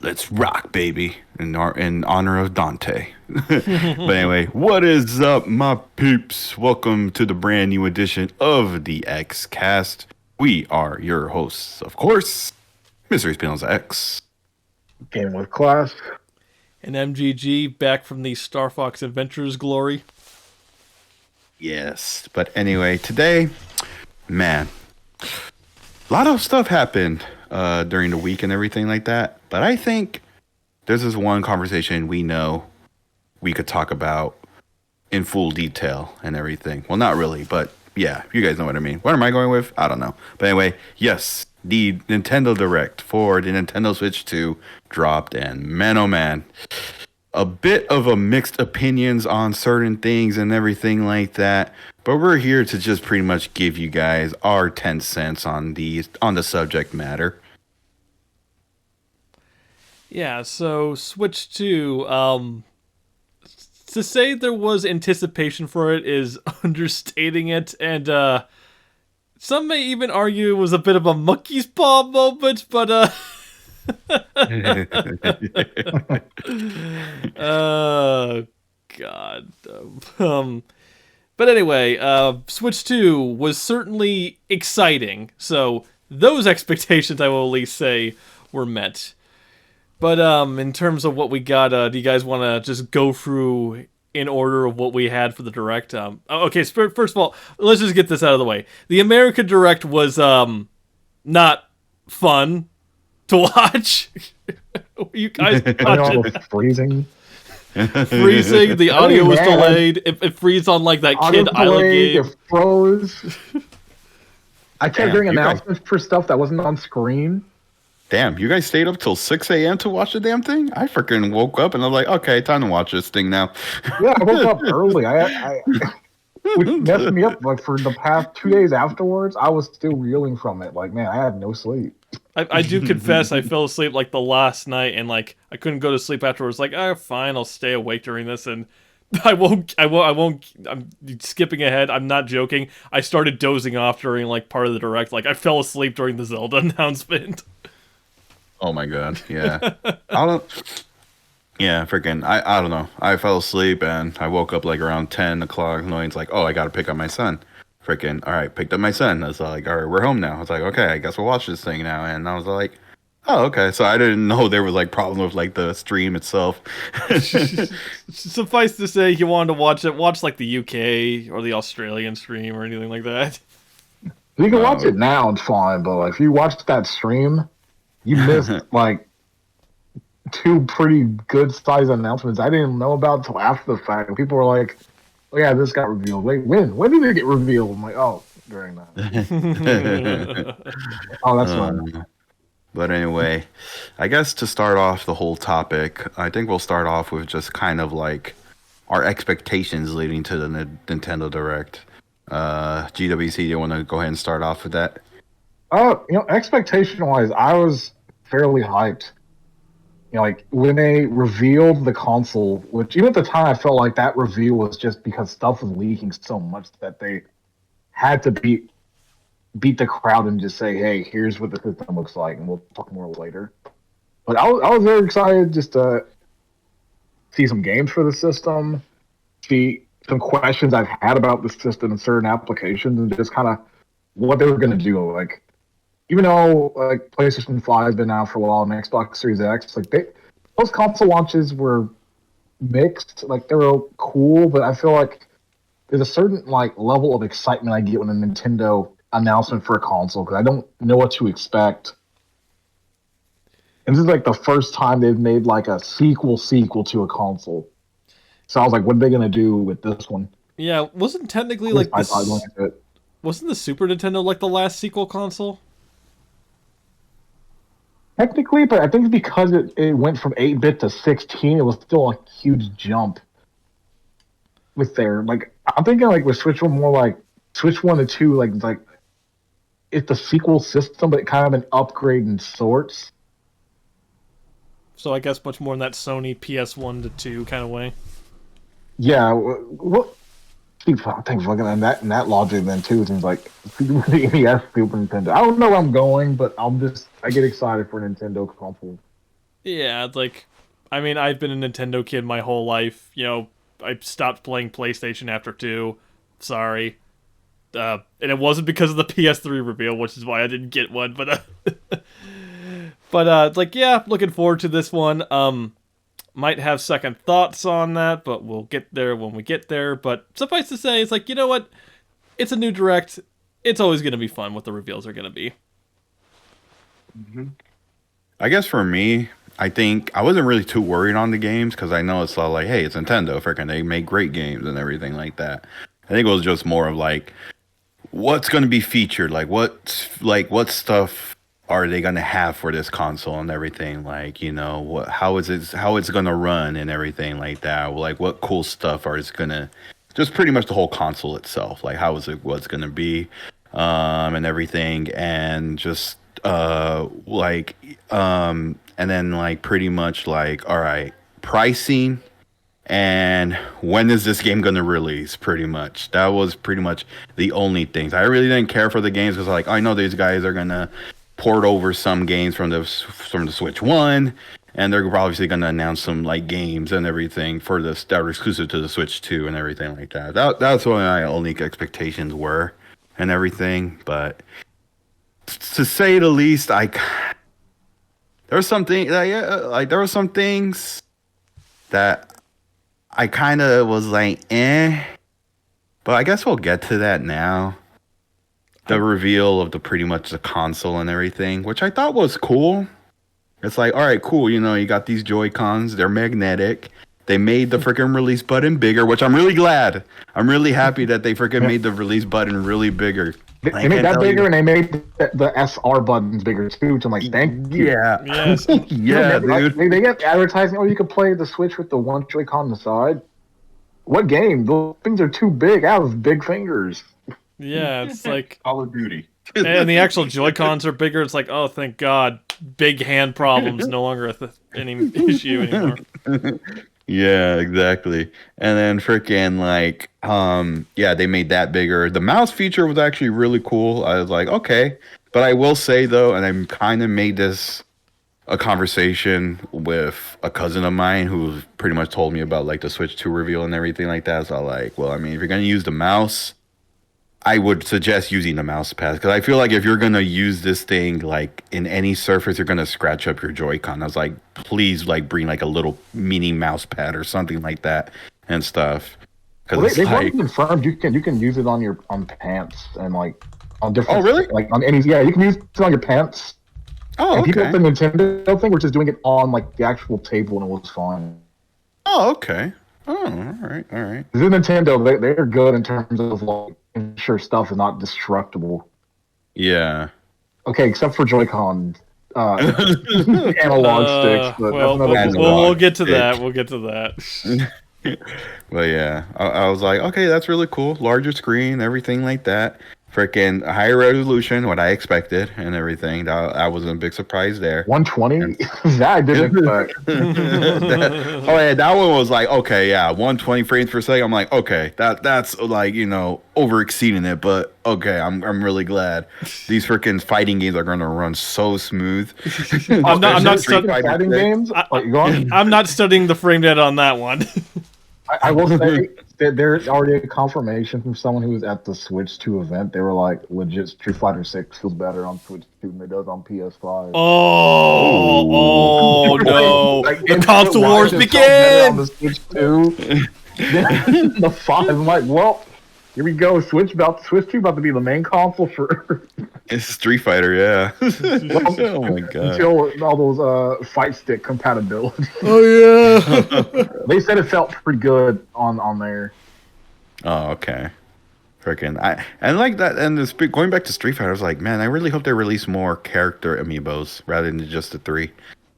Let's rock, baby, in honor of Dante. But anyway, what is up, my peeps? Welcome to the brand new edition of the X Cast. We are your hosts, of course, MrESPNozaX. GamingWithClass. And MGG back from the Star Fox Adventures glory. Yes, but anyway, today, man, a lot of stuff happened during the week and everything like that. But I think there's this one conversation we know we could talk about in full detail and everything. Well, not really, but yeah, you guys know what I mean. What am I going with? I don't know. But anyway, yes, the Nintendo Direct for the Nintendo Switch 2 dropped, and man, oh man, a bit of a mixed opinions on certain things and everything like that. But we're here to just pretty much give you guys our 10 cents on the subject matter. Yeah, so Switch 2, to say there was anticipation for it is understating it, and some may even argue it was a bit of a monkey's paw moment, but oh god. But anyway, Switch 2 was certainly exciting, so those expectations, I will at least say, were met. But in terms of what we got, do you guys want to just go through in order of what we had for the Direct? Okay, so first of all, let's just get this out of the way. The America Direct was not fun to watch. You guys watch it. Freezing. Freezing, the audio was delayed. It freezed on like that Kid Island game. It froze. I kept hearing announcements for stuff that wasn't on screen. Damn, you guys stayed up till 6 a.m. to watch the damn thing? I freaking woke up and I was like, okay, time to watch this thing now. Yeah, I woke up early. Which messed me up. Like for the past 2 days afterwards, I was still reeling from it. Like, man, I had no sleep. I do confess I fell asleep like the last night, and like I couldn't go to sleep afterwards. Like, oh, fine, I'll stay awake during this, and I won't. I'm skipping ahead. I'm not joking. I started dozing off during like part of the Direct. Like I fell asleep during the Zelda announcement. Oh my god, yeah. Freaking, I don't know. I fell asleep and I woke up like around 10 o'clock, knowing it's like, oh, I gotta pick up my son. Freaking, alright, picked up my son. I was like, alright, we're home now. I was like, okay, I guess we'll watch this thing now. And I was like, oh, okay. So I didn't know there was like problem with like the stream itself. Suffice to say, if you wanted to watch it, watch like the UK or the Australian stream or anything like that. You can watch it now, it's fine, but like, if you watched that stream, you missed like two pretty good size announcements I didn't know about until after the fact. People were like, oh yeah, this got revealed. Wait, when? When did it get revealed? I'm like, oh, during that. Oh, that's fine. But anyway, I guess to start off the whole topic, I think we'll start off with just kind of like our expectations leading to the Nintendo Direct. GWC, do you want to go ahead and start off with that? Expectation-wise, I was fairly hyped. You know, like when they revealed the console, which even at the time I felt like that reveal was just because stuff was leaking so much that they had to beat the crowd and just say, "Hey, here's what the system looks like," and we'll talk more later. But I was very excited just to see some games for the system, see some questions I've had about the system and certain applications, and just kind of what they were going to do. Like, even though like PlayStation 5 has been out for a while and Xbox Series X, like those console launches were mixed. Like they were cool, but I feel like there's a certain like level of excitement I get when a Nintendo announcement for a console because I don't know what to expect. And this is like the first time they've made like a sequel to a console. So I was like, what are they gonna do with this one? Yeah, wasn't technically like wasn't the Super Nintendo like the last sequel console? Technically, but I think because it went from 8-bit to 16, it was still a huge jump with their, like, I'm thinking, like, with Switch 1 more, like, Switch 1 to 2, like it's the sequel system, but kind of an upgrade in sorts. So I guess much more in that Sony PS1 to 2 kind of way. Yeah, I think looking at that logic then too seems like the NES, Super Nintendo. I don't know where I'm going, but I get excited for Nintendo console. Yeah, like, I mean, I've been a Nintendo kid my whole life. You know, I stopped playing PlayStation after 2. Sorry. And it wasn't because of the PS3 reveal, which is why I didn't get one. But, like, yeah, looking forward to this one. Might have second thoughts on that, but we'll get there when we get there. But suffice to say, it's like, you know what? It's a new Direct. It's always going to be fun what the reveals are going to be. Mm-hmm. I guess for me, I think I wasn't really too worried on the games because I know it's all like, hey, it's Nintendo, freaking, they make great games and everything like that. I think it was just more of like, what's going to be featured? Like, what stuff are they going to have for this console and everything? Like, you know, how it's going to run and everything like that. Like, what cool stuff are it's going to, just pretty much the whole console itself. Like, how is it, what's going to be, and everything. And just, and then like pretty much like, all right, pricing and when is this game going to release? Pretty much that was pretty much the only things. I really didn't care for the games because like I know these guys are gonna port over some games from the Switch 1, and they're obviously gonna announce some like games and everything for this that are exclusive to the Switch 2 and everything like that. That's what my only expectations were and everything. But to say the least, there were some things that I kind of was like, but I guess we'll get to that now. The reveal of pretty much the console and everything, which I thought was cool. It's like, all right, cool. You know, you got these Joy-Cons. They're magnetic. They made the freaking release button bigger, which I'm really glad. I'm really happy that they freaking made the release button really bigger. They made that bigger, and they made the SR buttons bigger too. Which I'm like, thank you. Yeah, yes. Yeah, dude. They get advertising. Oh, you can play the Switch with the one Joy-Con on the side. What game? Those things are too big. I have big fingers. Yeah, it's like Call of Duty. And the actual Joy-Cons are bigger. It's like, oh, thank God, big hand problems no longer any issue anymore. Yeah, exactly. And then freaking like, yeah, they made that bigger. The mouse feature was actually really cool. I was like, okay. But I will say though, and I kind of made this a conversation with a cousin of mine who pretty much told me about like the Switch 2 reveal and everything like that. So I was like, well, I mean, if you're going to use the mouse, I would suggest using the mouse pad because I feel like if you're going to use this thing like in any surface, you're going to scratch up your Joy-Con. I was like, please like bring like a little mini mouse pad or something like that and stuff. Well, they've already confirmed you can use it on pants and like on different. Oh, really? Like on any, yeah, you can use it on your pants. Oh, and okay. people at the Nintendo thing were just doing it on like the actual table and it was fine. Oh, okay. Oh, all right, all right. The Nintendo, they're good in terms of like ensure stuff is not destructible. Yeah. Okay, except for Joy-Con analog sticks. But well, we'll get to that. We'll get to that. But yeah, I was like, okay, that's really cool. Larger screen, everything like that. Freaking higher resolution, what I expected and everything. That wasn't a big surprise there. 120? That I didn't expect. That one was like, okay, yeah, 120 frames per second. I'm like, okay, that's like, you know, over exceeding it, but okay, I'm really glad. These freaking fighting games are gonna run so smooth. I'm not studying fighting games. I'm not studying the frame data on that one. I will say that there's already a confirmation from someone who was at the Switch 2 event. They were like, legit, Street Fighter 6 feels better on Switch 2 than it does on PS5. Oh no! Like, The console wars begin! On the Switch 2. The 5, I'm like, well, here we go. Switch 2 about to be the main console for It's Street Fighter, yeah. Oh my god. until all those fight stick compatibility. Oh yeah. They said it felt pretty good on there. Oh, okay. Freaking, and like that, and going back to Street Fighter, I was like, man, I really hope they release more character amiibos rather than just the 3.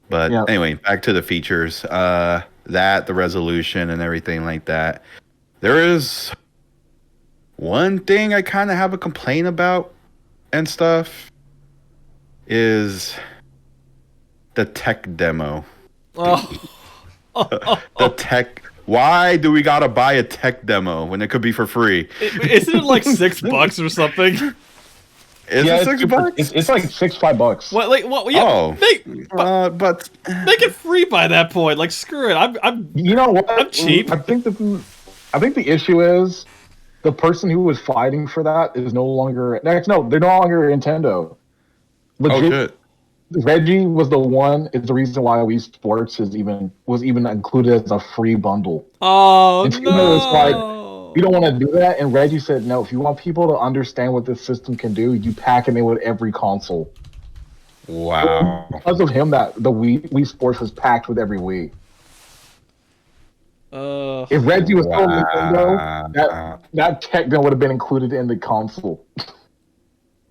But anyway, back to the features. The resolution and everything like that. There is one thing I kind of have a complaint about and stuff is the tech demo. The tech. Why do we gotta buy a tech demo when it could be for free? Isn't it like $6 or something? Is Yeah, it it's $6? it's like $5. What? Like what? Yeah, Oh, but make it free by that point. Like screw it. I'm You know what? I'm cheap. I think the issue is the person who was fighting for that is no longer. No, they're no longer Nintendo. oh, Legit, good. Reggie was the one. Is the reason why Wii Sports was even included as a free bundle. Oh Nintendo is like, no. we don't want to do that, and Reggie said, no. If you want people to understand what this system can do, you pack it in with every console. Wow. Because of him, that the Wii Sports was packed with every Wii. If Reggie was still Nintendo, that tech then would have been included in the console.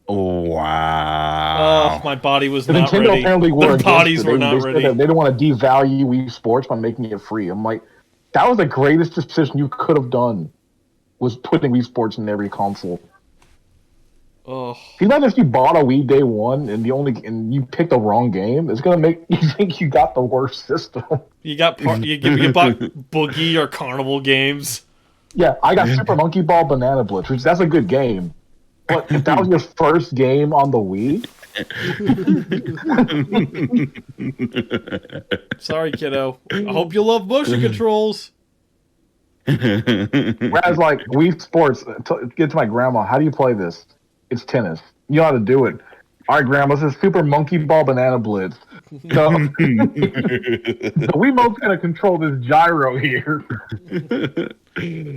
Wow. Oh, my body was The not Nintendo ready. apparently were Their bodies against it. were not They said ready. that they don't want to devalue Wii Sports by making it free. I'm like, that was the greatest decision you could have done, was putting Wii Sports in every console. Oh, Even if you bought a Wii day one and you picked the wrong game, it's gonna make you think you got the worst system. you bought Boogie or Carnival games. Yeah, I got Super Monkey Ball Banana Blitz, which that's a good game. But if that was your first game on the Wii, Sorry, kiddo. I hope you love motion controls. whereas like Wii Sports, get to my grandma, how do you play this? It's tennis. You know how to do it. All right, grandma, this is Super Monkey Ball Banana Blitz. So the Wiimote's gonna control this gyro here.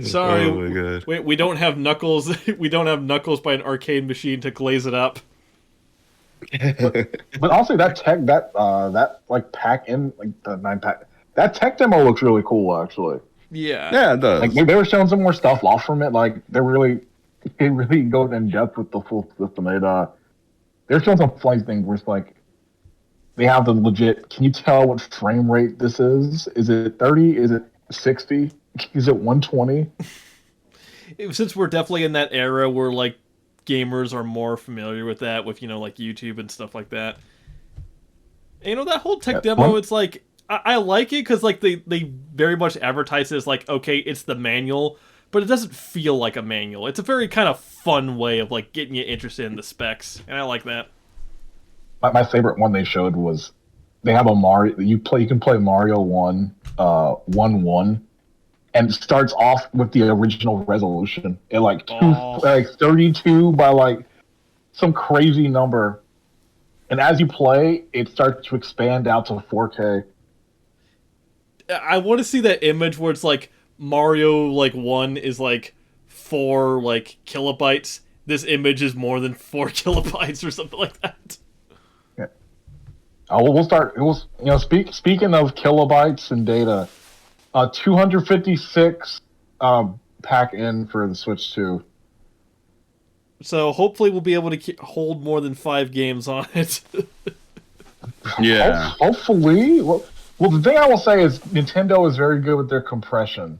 Sorry, Oh my god. we don't have Knuckles. We don't have Knuckles by an arcade machine to glaze it up. But also that tech, that like pack in like the 9-pack, that tech demo looks really cool actually. Yeah. Yeah, it does. Like they were showing some more stuff off from it. Like they really go in depth with the full system. They're showing some funny things where it's like they have the legit. Can you tell what frame rate this is? Is it 30? Is it 60? Is it 120? Since we're definitely in that era where like gamers are more familiar with that, with like YouTube and stuff like that. And, that whole tech demo, it's like I like it because like they very much advertise it as like, okay, it's the manual, but it doesn't feel like a manual. It's a very kind of fun way of like getting you interested in the specs, and I like that. My favorite one they showed was they have a Mario. You can play Mario 1-1, and it starts off with the original resolution at like 32 by like some crazy number, and as you play, it starts to expand out to 4K. I want to see that image where it's like Mario like 1 is like 4 like kilobytes. This image is more than 4 kilobytes or something like that. Yeah. We'll start. Speaking of kilobytes and data, 256 pack in for the Switch 2. So hopefully we'll be able to hold more than 5 games on it. Yeah. Hopefully. Well, the thing I will say is Nintendo is very good with their compression.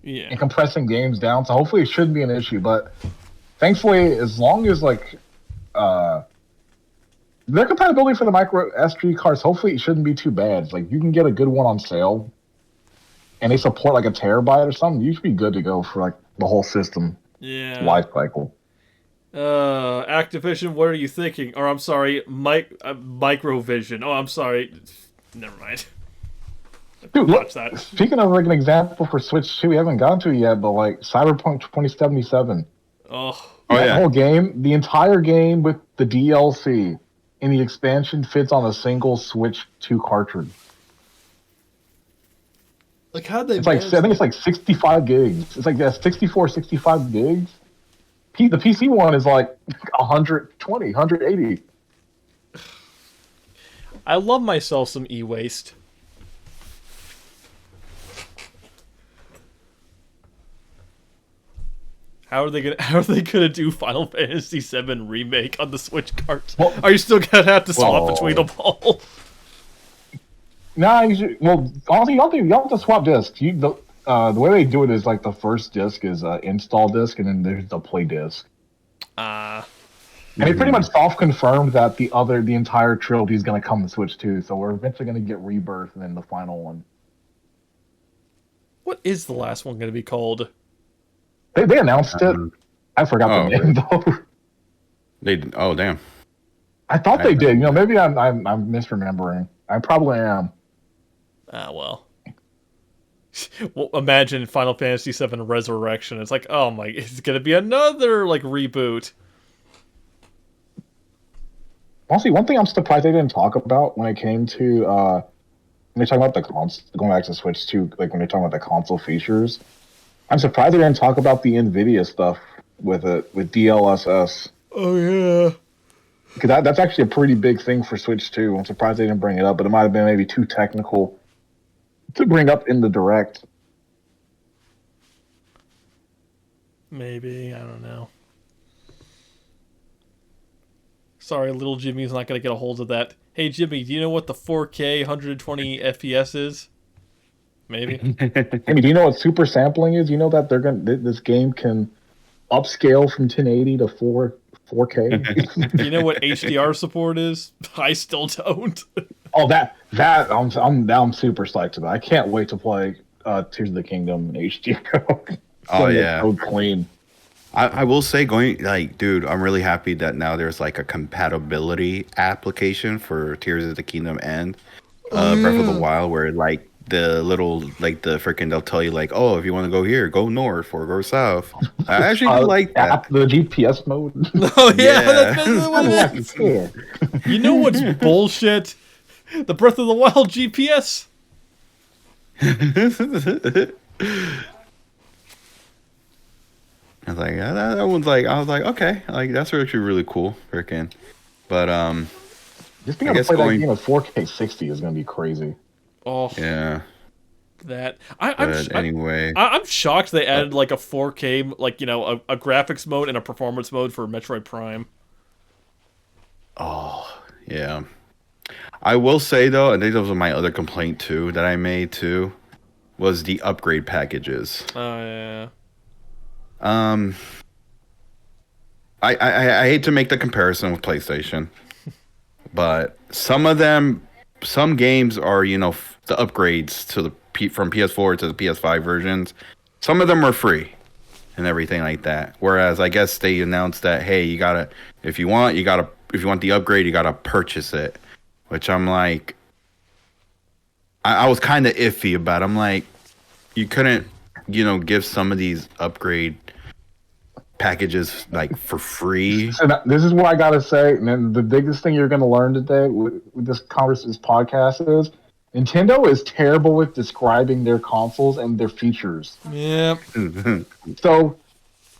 Yeah. And compressing games down, so hopefully it shouldn't be an issue. But thankfully, as long as like their compatibility for the micro SD cards, hopefully it shouldn't be too bad. It's like you can get a good one on sale, and they support like a terabyte or something. You should be good to go for like the whole system life cycle. Activision, what are you thinking? Or I'm sorry, Microvision. Oh, I'm sorry. Never mind. Dude, Watch that. Speaking of like an example for Switch 2, we haven't gone to it yet, but like Cyberpunk 2077. That whole game, the entire game with the DLC and the expansion fits on a single Switch 2 cartridge. Like how'd they? It's like, I think it's like 65 gigs. It's like 65 gigs. The PC one is like 120, 180. I love myself some e-waste. How are they gonna do Final Fantasy VII remake on the Switch cart? Well, are you still gonna have to swap between them all? Nah, honestly, you don't have to swap discs. The way they do it is like the first disc is install disc, and then there's the play disc. And they pretty much soft confirmed that the entire trilogy is going to come to Switch 2, so we're eventually going to get Rebirth and then the final one. What is the last one going to be called? They announced it. I forgot the name though. They oh damn. I thought they did. Maybe I'm misremembering. I probably am. Ah, well. Well, imagine Final Fantasy VII Resurrection. It's like, oh my, it's gonna be another like reboot. Honestly, one thing I'm surprised they didn't talk about when it came to when they're talking about the console, going back to Switch 2, like when they're talking about the console features, I'm surprised they didn't talk about the NVIDIA stuff with DLSS. Oh yeah. Because that's actually a pretty big thing for Switch 2. I'm surprised they didn't bring it up, but it might have been maybe too technical to bring up in the direct. Maybe, I don't know. Sorry, little Jimmy's not going to get a hold of that. Hey, Jimmy, do you know what the 4K 120 FPS is? Maybe. Hey, do you know what super sampling is? You know that this game can upscale from 1080 to 4K. Do you know what HDR support is? I still don't. Oh, I'm super psyched about. I can't wait to play Tears of the Kingdom in HDR. Oh yeah, so clean. I will say, dude, I'm really happy that now there's like a compatibility application for Tears of the Kingdom and Breath of the Wild, where like the little like the freaking they'll tell you like, oh, if you want to go here, go north or go south. I actually like that. The GPS mode. Oh yeah, that's what it is. You know what's bullshit? The Breath of the Wild GPS. I was like, that one's like, I was like, okay, like that's actually really cool, freaking. But just being able to play that game at 4K 60 is gonna be crazy. Oh yeah. That I'm shocked they added like a 4K, like a graphics mode and a performance mode for Metroid Prime. Oh yeah. I will say though, I think that was my other complaint too that I made too, was the upgrade packages. Oh yeah. I hate to make the comparison with PlayStation, but some games are the upgrades to from PS4 to the PS5 versions. Some of them are free and everything like that. Whereas I guess they announced that hey, if you want the upgrade, you gotta purchase it. Which I'm like, I was kind of iffy about. I'm like, you couldn't, give some of these upgrade packages like for free. So this is what I gotta say, and the biggest thing you're gonna learn today with this podcast is Nintendo is terrible with describing their consoles and their features. Yep. So,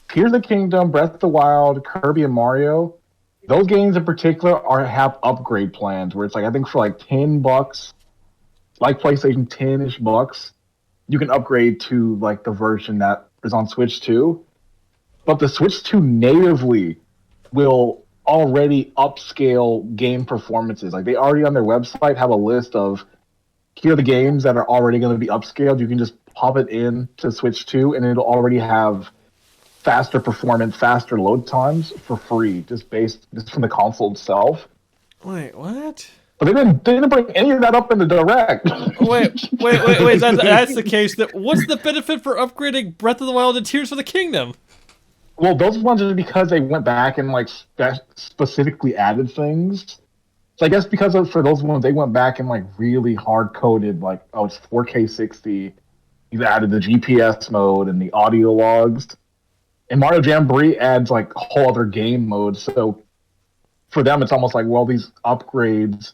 Tears of the Kingdom, Breath of the Wild, Kirby, and Mario. Those games in particular have upgrade plans where it's like I think for like $10, like PlayStation 10-ish bucks, you can upgrade to like the version that is on Switch 2. But the Switch 2 natively will already upscale game performances. Like they already on their website have a list of here are the games that are already going to be upscaled. You can just pop it in to Switch 2 and it'll already have faster performance, faster load times for free, just from the console itself. Wait, what? But they didn't bring any of that up in the direct. Wait. That's the case. What's the benefit for upgrading Breath of the Wild and Tears of the Kingdom? Well, those ones are because they went back and like specifically added things. So I guess for those ones, they went back and like really hard coded like, oh, it's 4K 60. You've added the GPS mode and the audio logs. And Mario Jamboree adds like a whole other game mode. So for them, it's almost like, well, these upgrades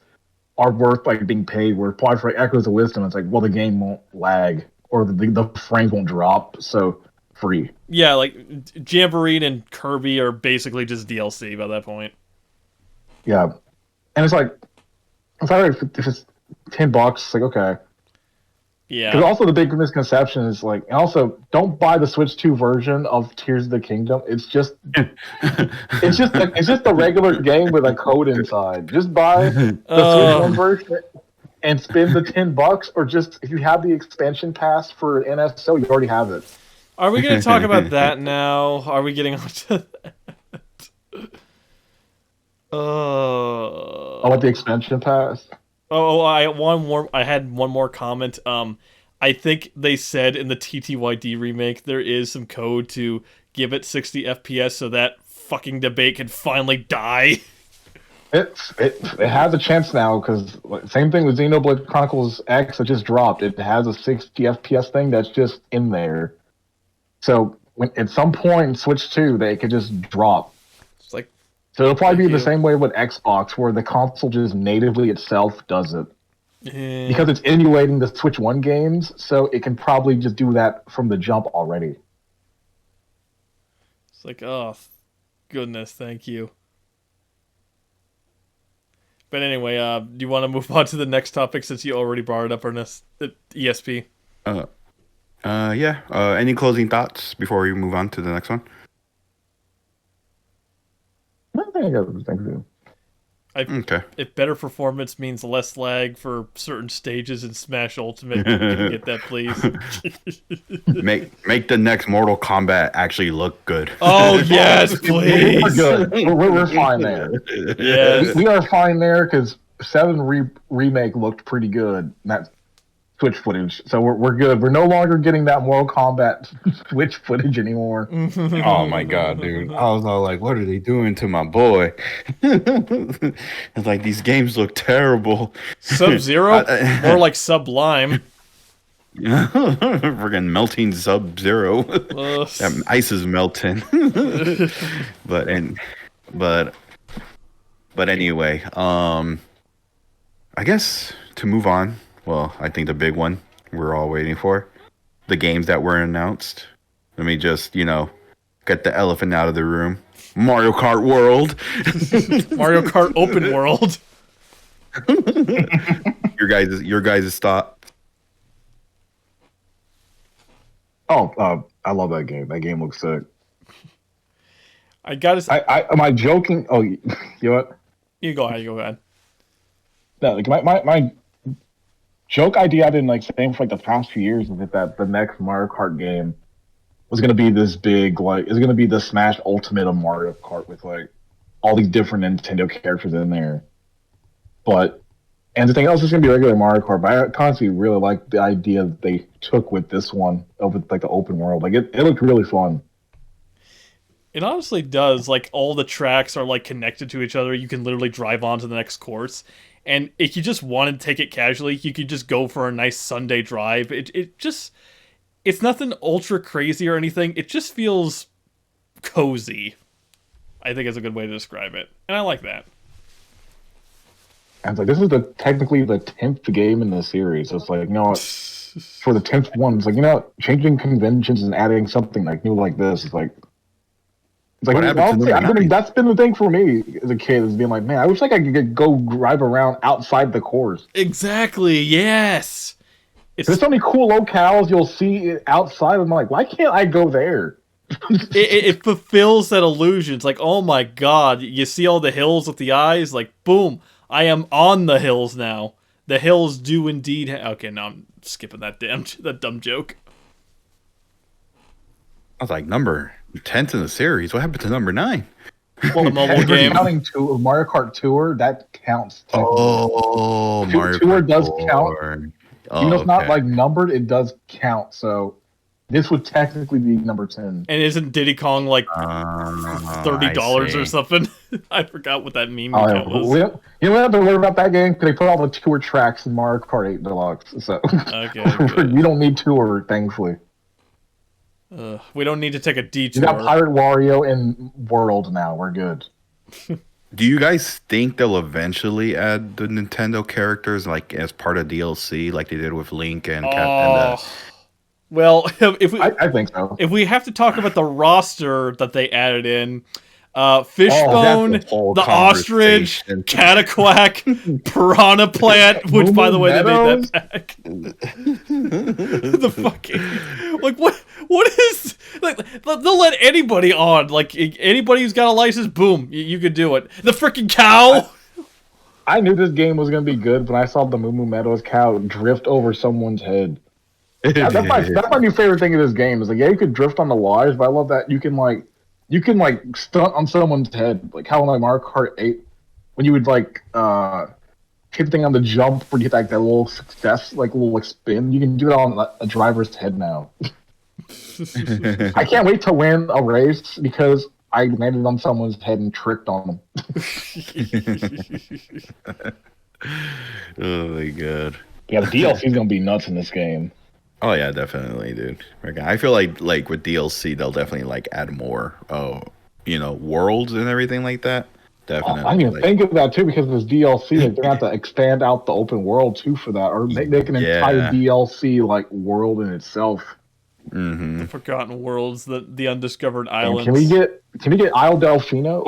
are worth like being paid. Where probably for Echoes of Wisdom, it's like, well, the game won't lag or the frames won't drop. So free. Yeah, like Jamboree and Kirby are basically just DLC by that point. Yeah. And it's like, if it's $10, it's like, okay. Yeah. Because also the big misconception is like, and also don't buy the Switch 2 version of Tears of the Kingdom. It's just the regular game with a code inside. Just buy the Switch 1 version and spend the $10, or just if you have the expansion pass for NSO, you already have it. Are we going to talk about that now? Are we getting onto that? Oh, what, the expansion pass? I had one more comment. I think they said in the TTYD remake there is some code to give it 60 FPS so that fucking debate can finally die. It has a chance now because same thing with Xenoblade Chronicles X that just dropped. It has a 60 FPS thing that's just in there. So when at some point Switch 2, they could just drop. It's like, So it'll probably be the same way with Xbox, where the console just natively itself does it. Because it's emulating the Switch 1 games, so it can probably just do that from the jump already. it's like, oh, goodness, thank you. But anyway, do you want to move on to the next topic since you already brought it up, Ernest? ESP. Yeah. Any closing thoughts before we move on to the next one? I think I got everything to do. Okay. If better performance means less lag for certain stages in Smash Ultimate, can you get that, please? Make the next Mortal Kombat actually look good. Oh, yes, please. We're good. We're fine there. Yes. We are fine there because 7 Remake looked pretty good. That's Switch footage, so we're good. We're no longer getting that Mortal Kombat Switch footage anymore. Oh my god, dude! I was all like, "What are they doing to my boy?" It's like these games look terrible. Sub-Zero? More like Sublime. Friggin' melting Sub-Zero. That ice is melting. but anyway, I guess to move on. Well, I think the big one we're all waiting for, the games that were announced. Let me just, get the elephant out of the room. Mario Kart World. Mario Kart Open World. Your guys' thought. Oh, I love that game. That game looks sick. I gotta say, am I joking? Oh, you know what? You go ahead. No, like my joke idea I've been saying for the past few years is that the next Mario Kart game was gonna be this big, it's gonna be the Smash Ultimate of Mario Kart with all these different Nintendo characters in there. But everything else is gonna be regular Mario Kart. But I constantly really like the idea that they took with this one of the open world. It looked really fun. It honestly does. All the tracks are connected to each other. You can literally drive on to the next course. And if you just wanted to take it casually, you could just go for a nice Sunday drive. It's nothing ultra crazy or anything. It just feels cozy. I think is a good way to describe it. And I like that. And this is technically the 10th game in the series. So it's for the 10th one, it's changing conventions and adding something new like this. That's been the thing for me as a kid, is being man, I wish I could go drive around outside the course. Exactly, yes. There's so many cool locales you'll see outside. I'm why can't I go there? it fulfills that illusion. It's oh my god, you see all the hills with the eyes? Boom, I am on the hills now. The hills do indeed okay, now I'm skipping that dumb joke. I was number 10th in the series. What happened to number 9? Well, the mobile game. Counting Mario Kart Tour, that counts. Oh, Mario Tour Kart does Tour. Count. Oh, even though it's okay. not numbered, it does count. So this would technically be number 10. And isn't Diddy Kong $30 or something? I forgot what that meme account was. You don't have to worry about that game because they put all the tour tracks in Mario Kart 8 Deluxe. So okay, we don't need tour, thankfully. We don't need to take a detour. You got Pirate Wario in World now. We're good. Do you guys think they'll eventually add the Nintendo characters as part of DLC, like they did with Link and Well, if we, I think so. If we have to talk about the roster that they added in, Fishbone, the Ostrich, Cataquack, Piranha Plant, which by the way they made that back. The fucking what is they'll let anybody on, anybody who's got a license, boom, you could do it. The freaking cow. I knew this game was gonna be good when I saw the Moo Moo Meadows cow drift over someone's head. That's my new favorite thing of this game. Is you could drift on the wires, but I love that you can stunt on someone's head, how in Mario Kart 8 when you would hit the thing on the jump where you get that little success, little spin. You can do it on a driver's head now. I can't wait to win a race because I landed on someone's head and tricked on them. Oh my god. Yeah, the DLC is gonna be nuts in this game. Oh yeah, definitely, dude. Okay, I feel like with DLC they'll definitely like add more worlds and everything like that. Definitely. I didn't even think of that too because this DLC, like they're gonna have to expand out the open world too for that, or make an entire DLC like world in itself. Mm-hmm. The Forgotten Worlds, the Undiscovered And Islands. can we get Isle Delfino?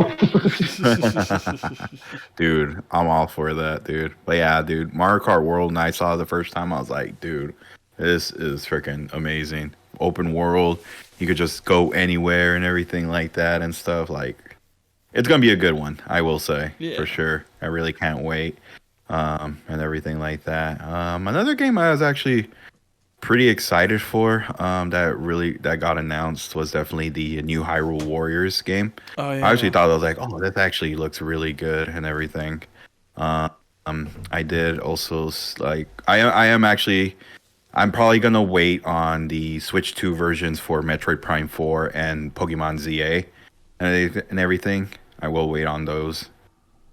Dude, I'm all for that, dude. But yeah, dude, Mario Kart World, and I saw it the first time, I was like, dude, this is freaking amazing. Open world, you could just go anywhere and everything like that and stuff. Like, it's gonna be a good one, I will say, for sure. I really can't wait, and everything like that. Another game I was actually pretty excited for, that got announced was definitely the new Hyrule Warriors game. Oh yeah. I actually thought I was like, oh, this actually looks really good and everything. I did also like I'm probably gonna wait on the Switch 2 versions for Metroid Prime 4 and Pokemon ZA and everything. I will wait on those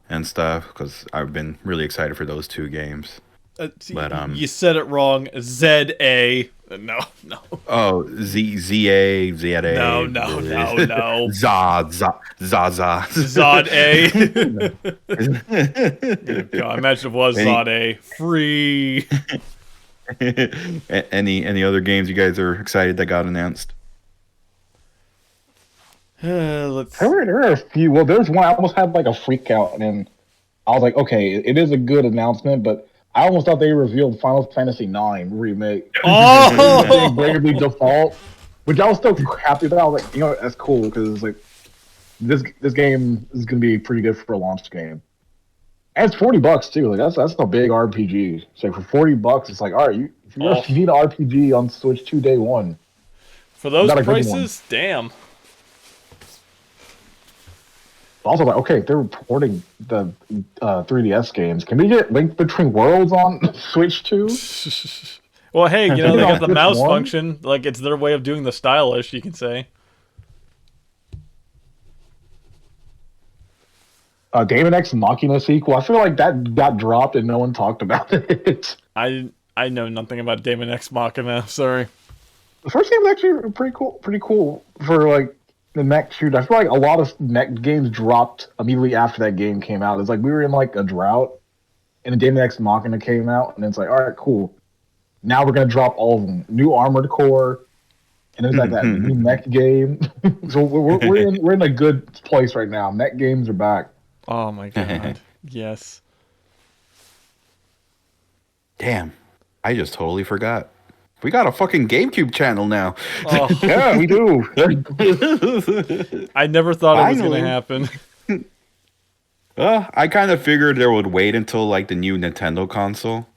and stuff because I've been really excited for those two games. But you said it wrong. ZA. No. Oh, ZA. No. Zaza. Zod A. God, imagine if it was Zod A. Free. Any other games you guys are excited that got announced? There are a few. Well, there's one I almost had like a freak out, and then I was like, okay, it is a good announcement, but I almost thought they revealed Final Fantasy IX remake. Oh, Bravely Default, which I was still happy about. I was like, that's cool because it's like this game is gonna be pretty good for a launch game. And it's $40 too. Like that's a big RPG. So for $40, it's like, all right, if you need an RPG on Switch 2 day one. For those prices, damn. Also, like, okay, if they're porting the 3DS games, can we get Link Between Worlds on Switch 2? Well, hey, they got the mouse function. Like, it's their way of doing the stylish, you can say. Daemon X Machina sequel. I feel like that got dropped and no one talked about it. I know nothing about Daemon X Machina. Sorry. The first game was actually pretty cool for like the mech shoot. I feel like a lot of mech games dropped immediately after that game came out. It's like we were in like a drought, and the Daemon X Machina came out, and it's like, all right, cool. Now we're gonna drop all of them. New Armored Core, and then like that new mech game. So we're in a good place right now. Mech games are back. Oh my god. Yes. Damn. I just totally forgot. We got a fucking GameCube channel now. Oh. Yeah, we do. I never thought it was going to happen. I kind of figured they would wait until like the new Nintendo console.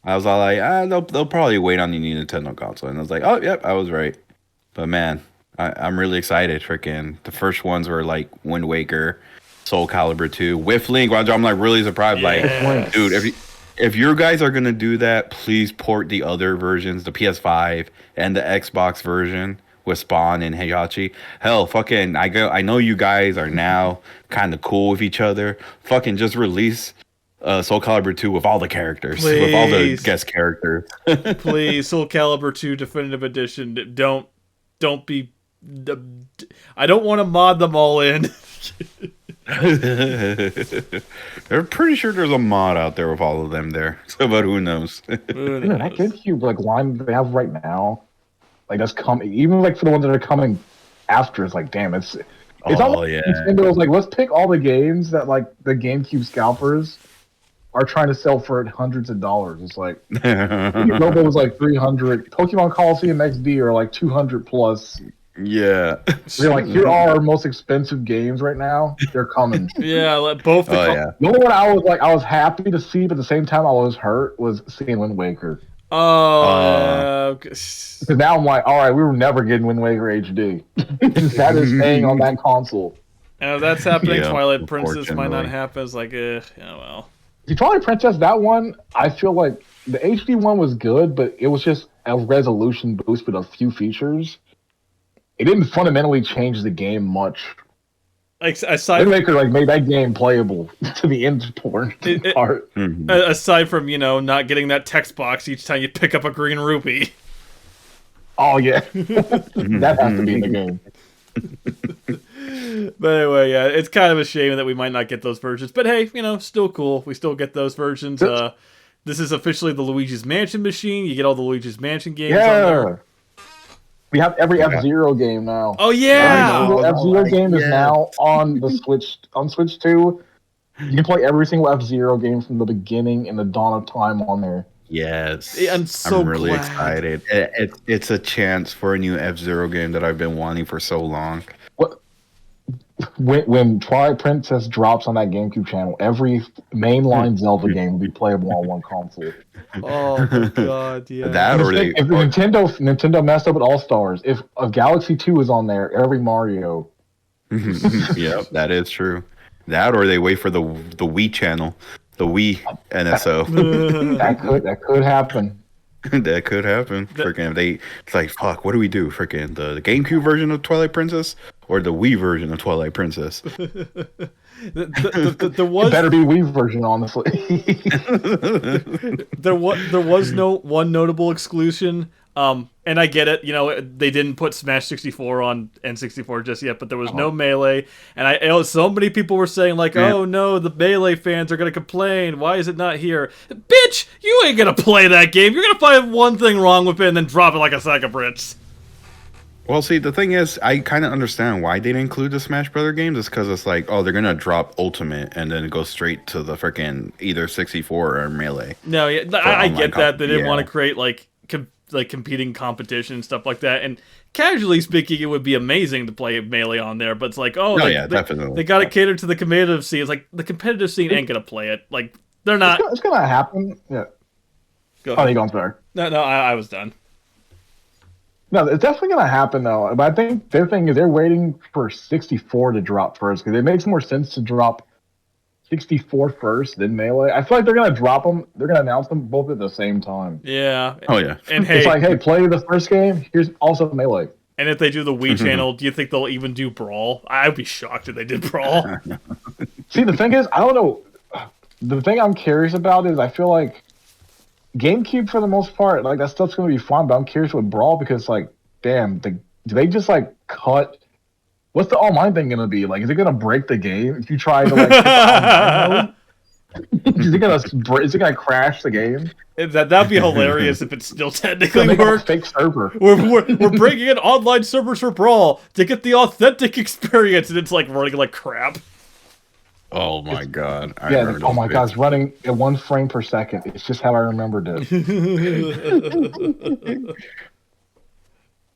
I was all like, they'll probably wait on the new Nintendo console. And I was like, oh, yep, I was right. But man, I'm really excited. Freaking the first ones were like Wind Waker, Soul Calibur 2, with Link. I'm like really surprised. Yes. Like, dude, if you guys are gonna do that, please port the other versions, the PS5 and the Xbox version with Spawn and Heihachi. Hell, fucking, I know you guys are now kind of cool with each other. Fucking just release Soul Calibur 2 with all the characters, please. With all the guest characters. Please, Soul Calibur 2 Definitive Edition. Don't be. I don't want to mod them all in. They're pretty sure there's a mod out there with all of them there. So, but who knows? That GameCube like line they have right now, like that's coming. Even like for the ones that are coming after, it's like damn, it's almost Nintendo's like let's pick all the games that like the GameCube scalpers are trying to sell for hundreds of dollars. It's like Robo was like 300. Pokemon Coliseum XD are like 200 plus. Yeah. They're like, here are our most expensive games right now. They're coming. Yeah, let both. The only one I was happy to see, but at the same time I was hurt was seeing Wind Waker. Because now I'm like, all right, we were never getting Wind Waker HD. That is staying on that console. And if that's happening, Twilight Princess might not happen. It's like, oh well. The Twilight Princess, that one, I feel like the HD one was good, but it was just a resolution boost with a few features. It didn't fundamentally change the game much. like Wind aside Waker like made that game playable to the end part. aside from not getting that text box each time you pick up a green rupee. Oh yeah, that has to be in the game. But anyway, yeah, it's kind of a shame that we might not get those versions. But hey, still cool. We still get those versions. This is officially the Luigi's Mansion machine. You get all the Luigi's Mansion games on there. We have every F-Zero game now. Oh yeah, every F-Zero game is now on the Switch. On Switch 2, you can play every single F-Zero game from the beginning and the dawn of time on there. Yes, I'm really glad. excited. It's a chance for a new F-Zero game that I've been wanting for so long. When Twilight Princess drops on that GameCube channel, every mainline Zelda game will be playable on one console. Oh my god, yeah. If Nintendo messed up with All Stars, if a Galaxy 2 is on there, every Mario. Yep, that is true. That or they wait for the Wii channel, the Wii NSO. that could happen. That could happen. Freaking, it's like, fuck. What do we do? Freaking the GameCube version of Twilight Princess or the Wii version of Twilight Princess? There was it better be Wii version, honestly. there was no one notable exclusion. And I get it, they didn't put Smash 64 on N64 just yet, but there was no Melee, and so many people were saying like, oh no, the Melee fans are gonna complain. Why is it not here? Bitch, you ain't gonna play that game. You're gonna find one thing wrong with it and then drop it like a sack of bricks. Well, see, the thing is, I kind of understand why they didn't include the Smash Brother games. It's because it's like, oh, they're gonna drop Ultimate and then go straight to the freaking either 64 or Melee. No, yeah, I get that. They didn't want to create like competing competition and stuff like that. And casually speaking, it would be amazing to play Melee on there. But it's like, definitely. They got to cater to the competitive scene. It's like the competitive scene ain't gonna play it. Like they're not. It's gonna happen. Yeah. Go ahead. Oh, you going sorry? No, I was done. No, it's definitely gonna happen though. But I think their thing is they're waiting for 64 to drop first because it makes more sense to drop 64 first, then Melee. I feel like they're gonna drop them. They're gonna announce them both at the same time. Yeah. Oh yeah. And hey, it's like, hey, play the first game. Here's also Melee. And if they do the Wii channel, do you think they'll even do Brawl? I'd be shocked if they did Brawl. See, the thing is, I don't know. The thing I'm curious about is I feel like GameCube for the most part, like that stuff's gonna be fun. But I'm curious with Brawl because, like, damn, do they just like cut? What's the online thing gonna be? Like, is it gonna break the game if you try to like hit the online mode? Is it gonna crash the game? That'd be hilarious if it still technically worked. Fake server. We're bringing in online servers for Brawl to get the authentic experience, and it's like running like crap. Oh my god! Oh my god! It's running at 1 frame per second. It's just how I remembered it.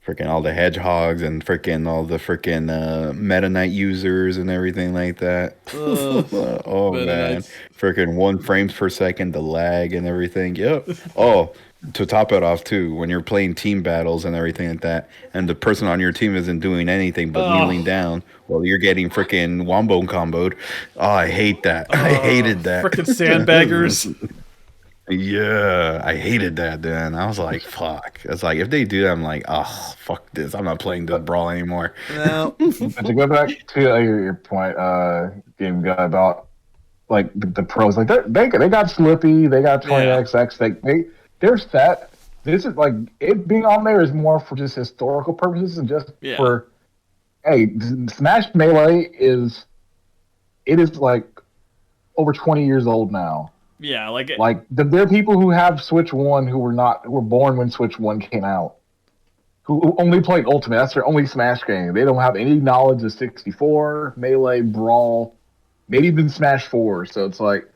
Freaking all the hedgehogs and freaking all the freaking Meta Knight users and everything like that. Oh man, freaking 1 frames per second, the lag and everything. Yep. Oh, to top it off too, when you're playing team battles and everything like that, and the person on your team isn't doing anything but kneeling down while you're getting freaking wombo comboed. Oh, I hate that. I hated that. Freaking sandbaggers. Yeah, I hated that then. I was like, fuck. It's like, if they do that, I'm like, oh, fuck this. I'm not playing the Brawl anymore. No. To go back to your point, GameGuy, about like the pros, like they got Slippy, they got 20XX, they're set. This is like, it being on there is more for just historical purposes and just for, hey, Smash Melee is like over 20 years old now. Yeah, like there are people who have Switch 1 who were born when Switch 1 came out, who only played Ultimate. That's their only Smash game. They don't have any knowledge of 64, Melee, Brawl, maybe even Smash 4. So it's like,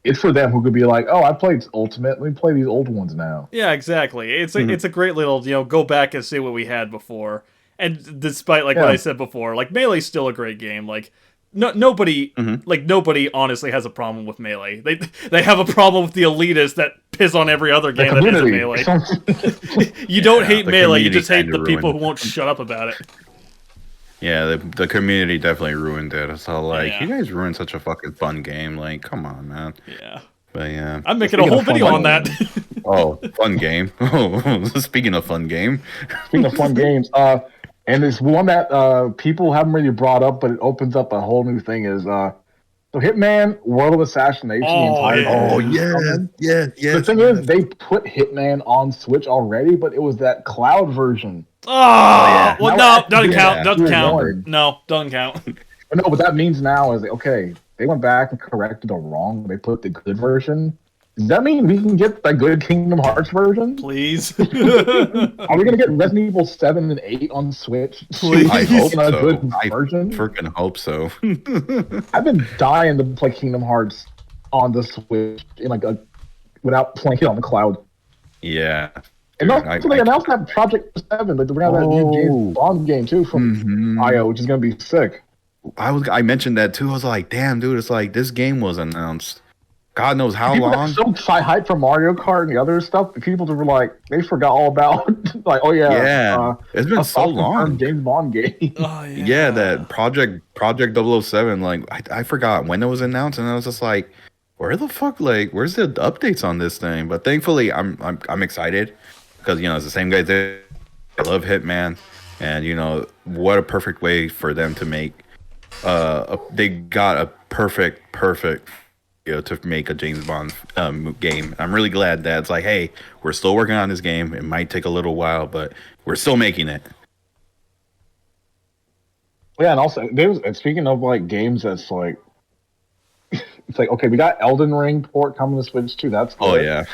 it's for them who could be like, oh, I played Ultimate. Let me play these old ones now. Yeah, exactly. It's a great little, go back and see what we had before. And despite what I said before, like Melee's still a great game. Like nobody honestly has a problem with Melee. They have a problem with the elitists that piss on every other game that isn't Melee. You don't hate Melee, you just hate the people who won't shut up about it. Yeah, the community definitely ruined it. It's all like, you guys ruined such a fucking fun game. Like, come on, man. Yeah. But yeah. I'm making a whole video on that. Oh, fun game. Oh, speaking of fun game. Speaking of fun games, And it's one that people haven't really brought up, but it opens up a whole new thing. Is so Hitman World of Assassination? Oh, the entire yeah. Oh game is coming. yeah. The thing is, they put Hitman on Switch already, but it was that cloud version. Oh, yeah. well, Now no, we're doesn't actually count. Yeah. Doesn't count. One. No, doesn't count. But no, but that means now is okay. They went back and corrected the wrong. They put the good version. Does that mean we can get the good Kingdom Hearts version? Please. Are we gonna get Resident Evil 7 and 8 on Switch? Please. I hope In a so. good I version? freaking hope so. I've been dying to play Kingdom Hearts on the Switch in without playing it on the cloud. Yeah. And Dude, also, they announced that Project 7, but we're gonna have that new James Bond game too from IO, which is gonna be sick. I mentioned that too. I was like, damn, dude, it's like this game was announced. God knows how People long. got so hyped for Mario Kart and the other stuff. People were like, they forgot all about like, oh yeah, Yeah. It's been a so long. soft-confirmed James Bond game. Oh, Yeah, that Project 007, like I forgot when it was announced, and I was just like, where the fuck, like, where's the updates on this thing? But thankfully, I'm excited because it's the same guys that I love Hitman, and what a perfect way for them to make. They got a perfect to make a James Bond game. I'm really glad that it's like, hey, we're still working on this game. It might take a little while, but we're still making it. Yeah, and also speaking of like games that's like, it's like okay, we got Elden Ring port coming to Switch too. That's good. Oh yeah.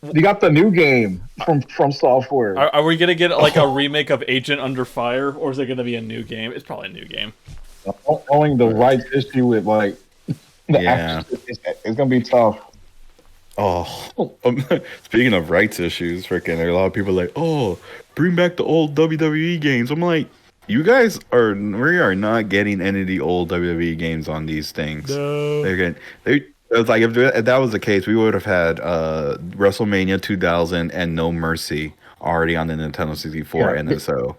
You got the new game from Software. Are we gonna get like a remake of Agent Under Fire, or is it gonna be a new game? It's probably a new game. Owning the rights issue with like, it's gonna be tough. Oh, speaking of rights issues, freaking, there are a lot of people like, oh, bring back the old WWE games. I'm like, we are not getting any of the old WWE games on these things. No. It's like if that was the case, we would have had WrestleMania 2000 and No Mercy already on the Nintendo 64 NSO.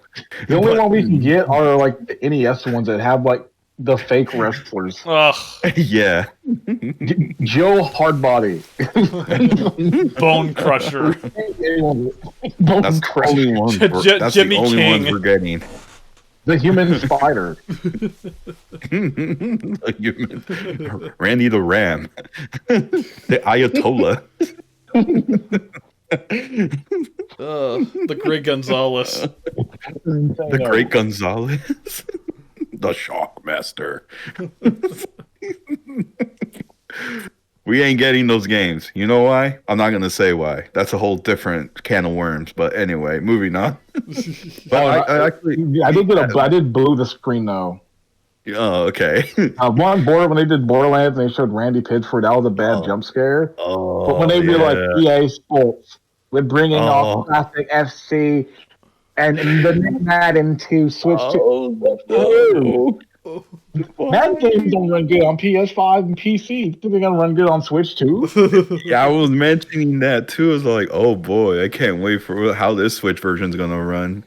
The only one we can get are like the NES ones that have like the fake wrestlers. Ugh. Yeah. Joe Hardbody. Bone Crusher. That's the only one. That's Jimmy the only King. ones we're getting. The human spider. Randy the Ram. The Ayatollah. The Great Gonzalez. The Great Gonzalez. The Shockmaster. We ain't getting those games. You know why? I'm not gonna say why. That's a whole different can of worms. But anyway, moving on. But I did blue the screen though. Oh, okay. One border when they did Borderlands and they showed Randy Pitchford, that was a bad jump scare. Oh, But when they realized EA Sports, we're bringing off classic FC and the Madden to Switch to. Madden games don't run good on PS5 and PC. Think they're gonna run good on Switch too? Yeah, I was mentioning that too. It's like, oh boy, I can't wait for how this Switch version's gonna run.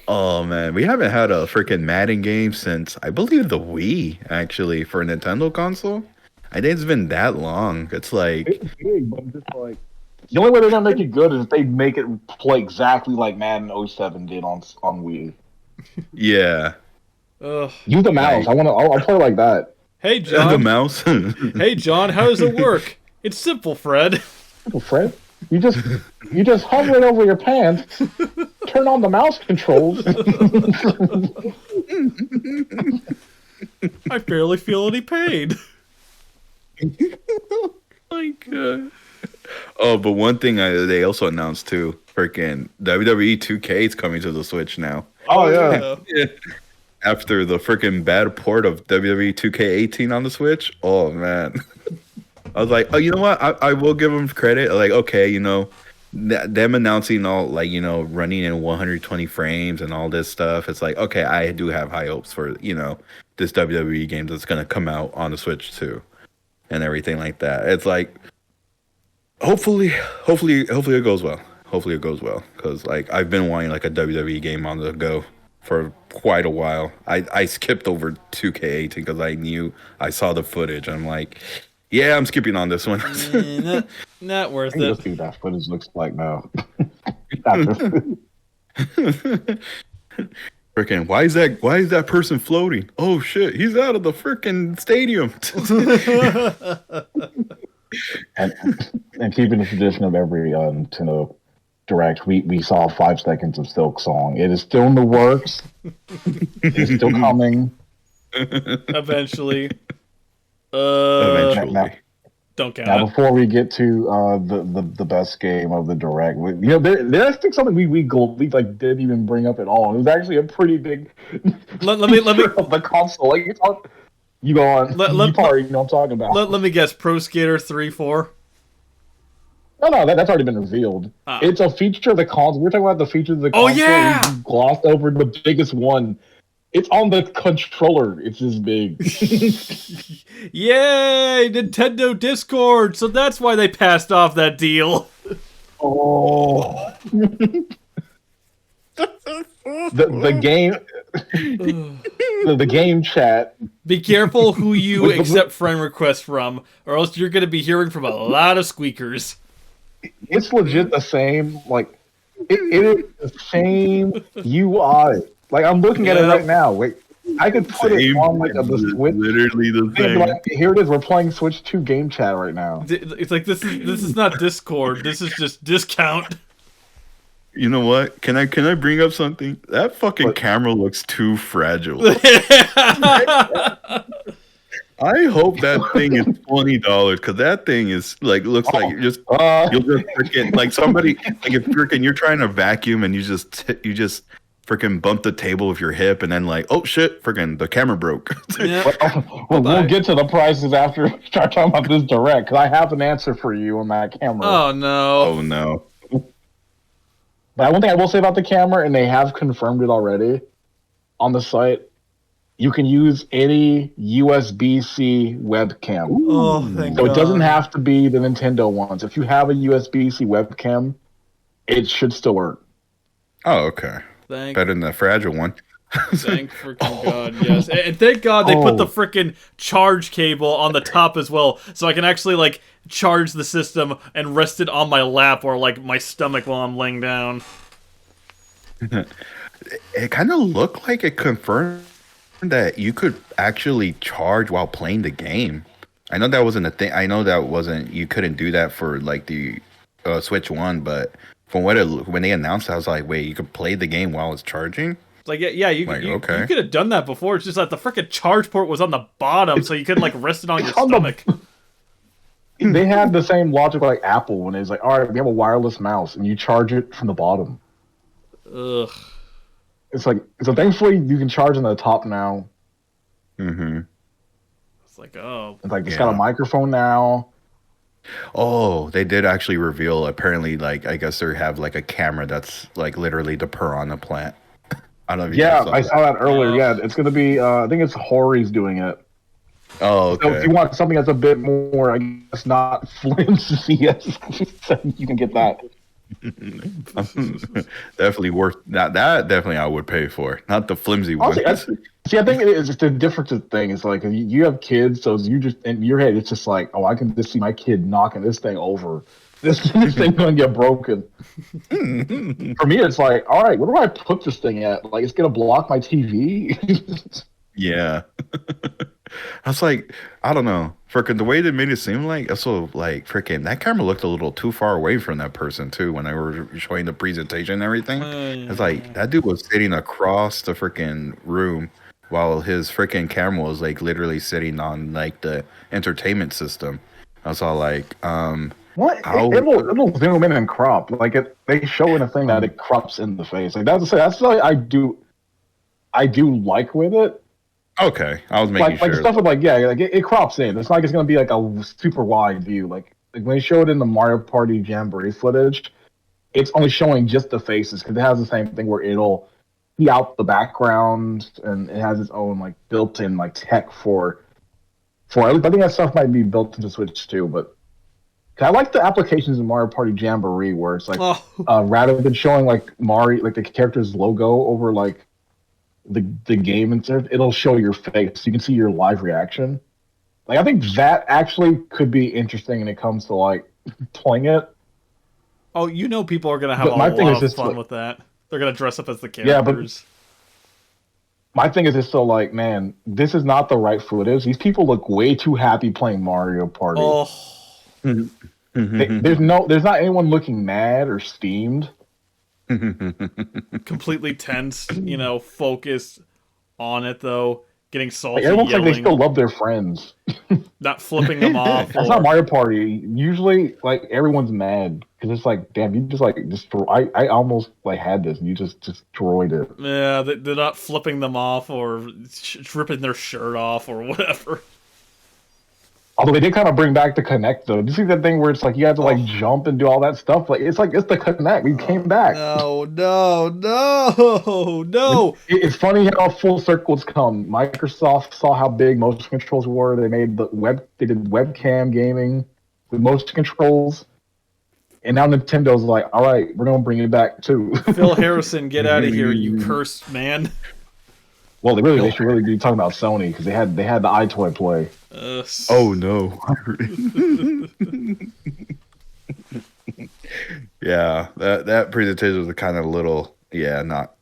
Oh man, we haven't had a freaking Madden game since I believe the Wii, actually, for a Nintendo console. I think it's been that long. It's like it's big, but I'm just like the only way they're gonna make it good is if they make it play exactly like Madden 07 did on Wii. yeah. Use the mouse. I'll play like that. Hey John. The mouse. Hey John, how does it work? It's simple, Fred. Simple, Fred. You just hover it over your pants, turn on the mouse controls. I barely feel any pain. Oh my god. Oh, but one thing they also announced too, freaking WWE 2K is coming to the Switch now. Oh yeah. Yeah. After the freaking bad port of WWE 2K18 on the Switch, oh man. I was like, oh, you know what? I will give them credit. Like, okay, them announcing all, like, running in 120 frames and all this stuff. It's like, okay, I do have high hopes for, this WWE game that's going to come out on the Switch too and everything like that. It's like, hopefully it goes well. Hopefully it goes well because, like, I've been wanting, like, a WWE game on the go for quite a while. I skipped over 2K18 because I saw the footage. I'm like, yeah, I'm skipping on this one. Not worth Let's it. see what that footage looks like now. Freaking, why is that person floating? Oh shit, he's out of the freaking stadium. And keeping the tradition of every Nintendo Direct, we saw 5 seconds of Silk Song. It is still in the works. It's still coming. Eventually. Eventually. Don't count Now, it. before we get to the best game of the Direct, there's something we like didn't even bring up at all. It was actually a pretty big Let me of the console. Like you go on. You probably know what I'm talking about. Let me guess. Pro Skater 3-4. No, that's already been revealed. It's a feature of the console. We're talking about the features of the console. Oh yeah, you glossed over the biggest one. It's on the controller. It's this big. Yay! Nintendo Discord. So that's why they passed off that deal. Oh. the game. The game chat. Be careful who you accept friend requests from, or else you're going to be hearing from a lot of squeakers. It's legit the same. Like it is the same UI. Like I'm looking at it right now. Wait, I could put it on like the Switch. Literally the same. Like, here it is. We're playing Switch 2 game chat right now. It's like this is not Discord. This is just discount. You know what? Can I bring up something? That fucking camera looks too fragile. I hope that thing is $20 because that thing is like looks like you'll just freaking like somebody like if freaking you're trying to vacuum and you just freaking bump the table with your hip and then like oh shit freaking the camera broke. We'll get to the prices after we start talking about this Direct because I have an answer for you on that camera. Oh no! Oh no! But one thing I will say about the camera, and they have confirmed it already on the site, you can use any USB-C webcam. Oh, thank God. So it doesn't have to be the Nintendo ones. If you have a USB-C webcam, it should still work. Oh, okay. Better than the fragile one. Thank freaking God, yes. And thank God they put the freaking charge cable on the top as well, so I can actually, like, charge the system and rest it on my lap or, like, my stomach while I'm laying down. It kind of looked like it confirmed that you could actually charge while playing the game. I know that wasn't a thing. I know that wasn't, you couldn't do that for, like, the Switch 1, but from when they announced it, I was like, wait, you could play the game while it's charging? It's like, you could have done that before. It's just that the frickin' charge port was on the bottom, so you couldn't, like, rest it on your stomach. They had the same logic like Apple when it's like, all right, we have a wireless mouse, and you charge it from the bottom. Ugh. It's like, so thankfully you can charge on the top now. Mm-hmm. It's like, oh. It's like, it's got a microphone now. Oh, they did actually reveal, apparently, like, I guess they have, like, a camera that's, like, literally the piranha plant. I don't know if you I saw that earlier. Yeah, it's going to be, I think it's Hori's doing it. Oh, okay. So if you want something that's a bit more, I guess, not flimsy, you can get that. Definitely worth that. That definitely I would pay for, not the flimsy one. See, I think it's the difference of thing. It's like you have kids, so you just in your head, it's just like, oh, I can just see my kid knocking this thing over. This thing gonna get broken. For me, it's like, all right, where do I put this thing at? Like, it's gonna block my TV. Yeah. I was like, I don't know. Freaking the way they made it seem like, also like freaking that camera looked a little too far away from that person too when they were showing the presentation and everything. It's like that dude was sitting across the freaking room while his freaking camera was like literally sitting on like the entertainment system. I was all like, what? It'll zoom in and crop. Like they show in a thing that it crops in the face. Like that's what I do like with it. Okay, I was making sure. Like stuff with it crops in. It's not like it's gonna be like a super wide view. Like when they show it in the Mario Party Jamboree footage, it's only showing just the faces because it has the same thing where it'll see out the background and it has its own like built-in like tech for. I think that stuff might be built into Switch too, but I like the applications in Mario Party Jamboree where it's like rather than showing like Mario like the character's logo over like the game and stuff, it'll show your face so you can see your live reaction. Like I think that actually could be interesting when it comes to like playing it. Oh, people are gonna have a lot of fun with that. They're gonna dress up as the Yeah, but- characters. My thing is, it's still like, man, this is not the right footage. These people look way too happy playing Mario Party. Oh, There's not anyone looking mad or steamed. completely tense, focused on it though, getting salty, Like, it looks like they yelling, still love their friends. not flipping them off. That's not Mario Party. Usually, like, everyone's mad because it's like, damn, you just like destroy. I almost like had this, and you just destroyed it. Yeah, they're not flipping them off or ripping their shirt off or whatever. Although they did kind of bring back the Connect, though. Did you see that thing where it's like you have to like jump and do all that stuff? Like it's the Connect. We came back. No. It's funny how full circle it's come. Microsoft saw how big motion controls were. They made They did webcam gaming with motion controls, and now Nintendo's like, all right, we're gonna bring it back too. Phil Harrison, get out of here, you cursed man. Well, they should really be talking about Sony because they had the iToy play. Oh no. Yeah, that presentation was kind of not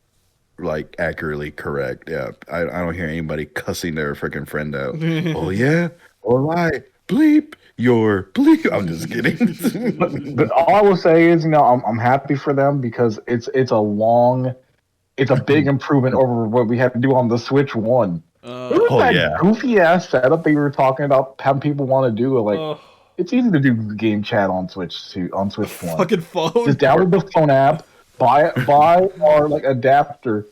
like accurately correct. Yeah, I don't hear anybody cussing their freaking friend out. Oh yeah, all right, bleep your bleep. I'm just kidding. But all I will say is, I'm happy for them because it's a big improvement over what we had to do on the Switch 1. That goofy ass setup they were talking about having people want to do. Like, it's easy to do game chat on Switch 1. Fucking phone. Just download the phone app, buy our like adapter,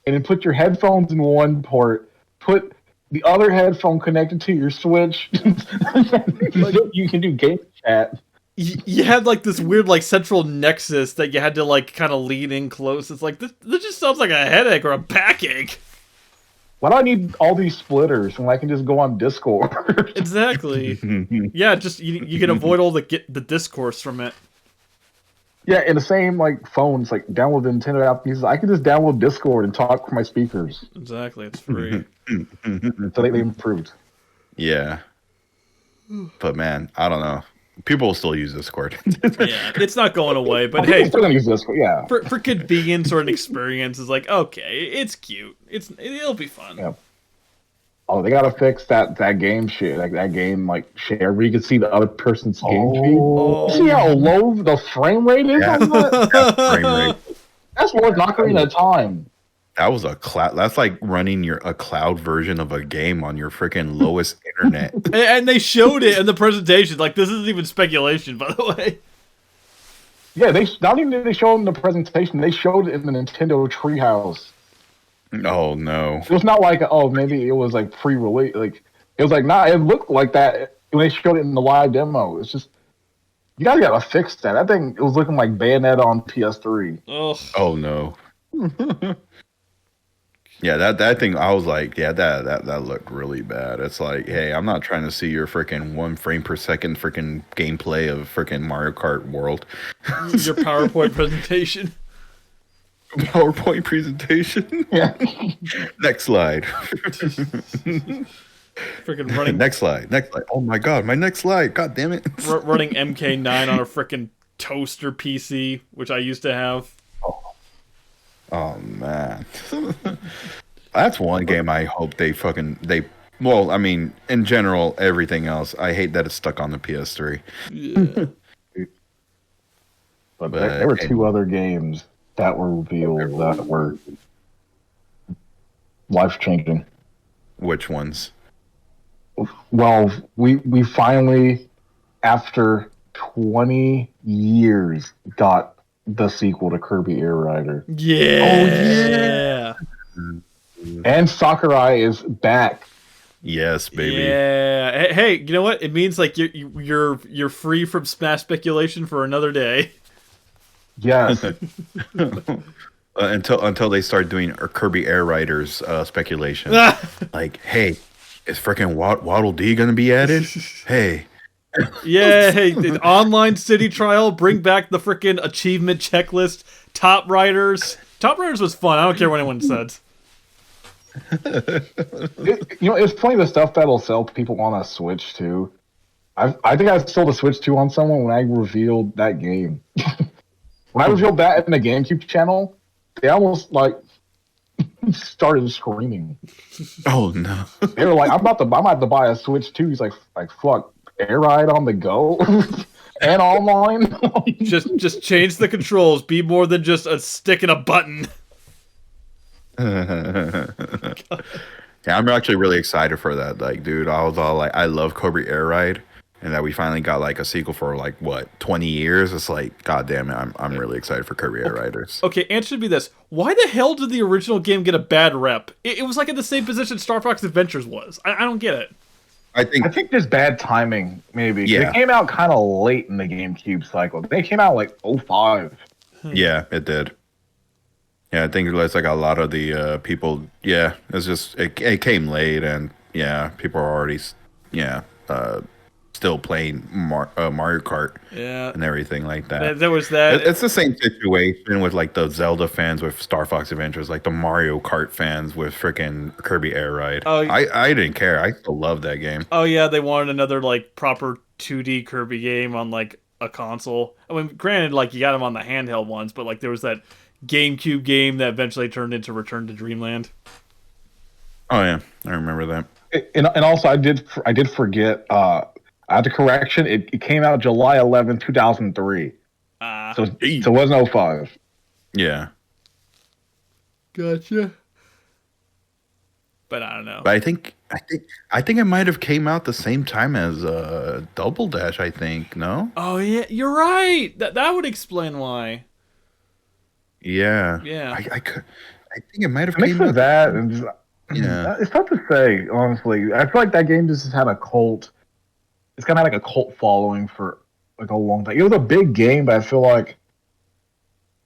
and then put your headphones in one port. Put the other headphone connected to your Switch. You can do game chat. You had like this weird like central nexus that you had to like kind of lean in close. It's like this just sounds like a headache or a backache. Why do I need all these splitters when I can just go on Discord? Exactly. Yeah, just you can avoid all the discourse from it. Yeah, in the same like phones, like download the Nintendo app pieces. I can just download Discord and talk from my speakers. Exactly, it's free. So they improved. Yeah, but man, I don't know. People will still use Discord. Yeah, it's not going away. But People hey, still gonna use Discord. Yeah. for convenience or an experience, is like okay, it's cute. It'll be fun. Yeah. Oh, they gotta fix that game shit. Like that game share where you can see the other person's game feed. You see how low the frame rate is on that? Frame rate. That's worth Ocarina of Time. That was a cloud. That's like running a cloud version of a game on your freaking lowest internet. And they showed it in the presentation. Like this isn't even speculation, by the way. Yeah, not even did they show it in the presentation. They showed it in the Nintendo Treehouse. Oh no! It was not like maybe it was like pre-release. Like it was like it looked like that when they showed it in the live demo. It's just you guys gotta fix that. I think it was looking like Bayonetta on PS3. Ugh. Oh no! Yeah, that thing. I was like, yeah, that looked really bad. It's like, hey, I'm not trying to see your freaking 1 frame per second freaking gameplay of freaking Mario Kart World. Your PowerPoint presentation. PowerPoint presentation. Yeah. Next slide. Freaking running. Next slide. Oh my god, my next slide. God damn it. Running MK9 on a freaking toaster PC, which I used to have. Oh man. That's one game I hope well, I mean, in general, everything else, I hate that it's stuck on the PS3. Yeah. But there were 2 other games that were revealed that were life-changing. Which ones? Well, we finally, after 20 years, got the sequel to Kirby Air Rider. Yeah. And Sakurai is back. Yes, baby. Yeah. Hey, you know what? It means like you're free from Smash speculation for another day. Yes. Until they start doing Kirby Air Riders speculation. Like, hey, is freaking Waddle Dee gonna be added? Hey. Yeah, hey, the online city trial, bring back the freaking achievement checklist, Top Riders. Top Riders was fun. I don't care what anyone says. It's funny the stuff that'll sell people on a Switch too. I think I sold a Switch 2 on someone when I revealed that game. When I revealed that in the GameCube channel, they almost like started screaming. Oh no. They were like, I'm about to buy a Switch too. He's like fuck, Air Ride on the go and online. Just change the controls. Be more than just a stick and a button. Yeah, I'm actually really excited for that. Like, dude, I was all like, I love Kirby Air Ride, and that we finally got like a sequel for like what 20 years. It's like, god damn it, I'm really excited for Kirby Air Riders. Okay, answer me this: why the hell did the original game get a bad rep? It was like in the same position Star Fox Adventures was. I don't get it. I think there's bad timing, maybe. Yeah. It came out kind of late in the GameCube cycle. They came out like 05. Yeah, it did. Yeah, I think it's like a lot of the people. Yeah, it's just it came late, and yeah, people are already still playing Mario Kart and everything like that. There was that. It's the same situation with like the Zelda fans with Star Fox Adventures, like the Mario Kart fans with freaking Kirby Air Ride. Oh, I didn't care. I still love that game. Oh yeah, they wanted another like proper 2D Kirby game on like a console. I mean, granted, like you got them on the handheld ones, but like there was that GameCube game that eventually turned into Return to Dreamland. Oh yeah, I remember that. And also, I did forget. I had a correction. It came out July 11, 2003. So it wasn't 05. Yeah. Gotcha. But I don't know. But I think it might have came out the same time as Double Dash. I think no. Oh yeah, you're right. That would explain why. Yeah. Yeah. I think it might have Mix came of out. that and just, Yeah. it's tough to say, honestly. I feel like that game just has had a cult. It's kind of like a cult following for like a long time. It was a big game, but I feel like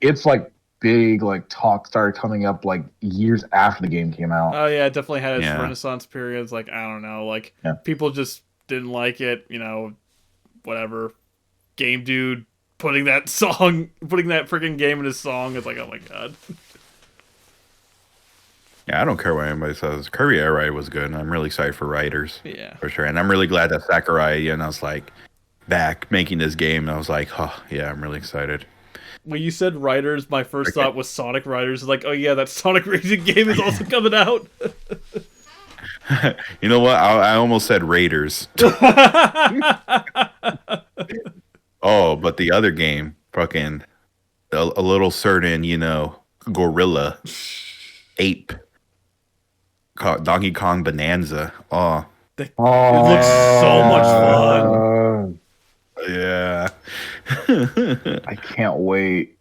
it's like big like talk started coming up like years after the game came out. Oh yeah, it definitely had its Yeah. renaissance periods. Like I don't know, like Yeah. people just didn't like it. You know, whatever. Game Dude putting that freaking game in his song. It's like, oh my god. Yeah, I don't care what anybody says. Kirby Air Ride was good, and I'm really excited for Riders. Yeah. For sure. And I'm really glad that Sakurai, and I was like back making this game, and I was like, oh yeah, I'm really excited. When you said Riders, my first thought was Sonic Riders. Like, oh yeah, that Sonic Racing game is also coming out. You know what? I almost said Raiders. Oh, but the other game, fucking a little certain, gorilla, ape, Donkey Kong Bonanza. Oh, It looks so much fun. yeah. I can't wait.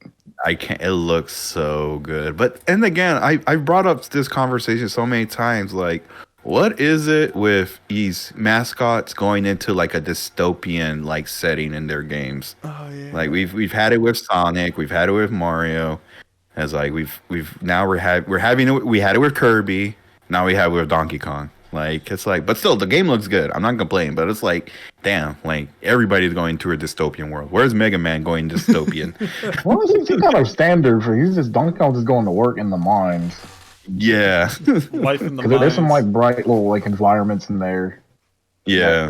It looks so good. And again, I brought up this conversation so many times. Like, what is it with these mascots going into like a dystopian like setting in their games? Oh yeah. Like we've had it with Sonic, we've had it with Mario. As like we had it with Kirby. Now we have it with Donkey Kong. Like it's like, but still the game looks good. I'm not complaining, but it's like, damn, like everybody's going to a dystopian world. Where's Mega Man going dystopian? Well, he's kind of standard for. He's just Donkey Kong just going to work in the mines. Yeah. Life in the Because there's some mines. like bright little like environments in there. Yeah.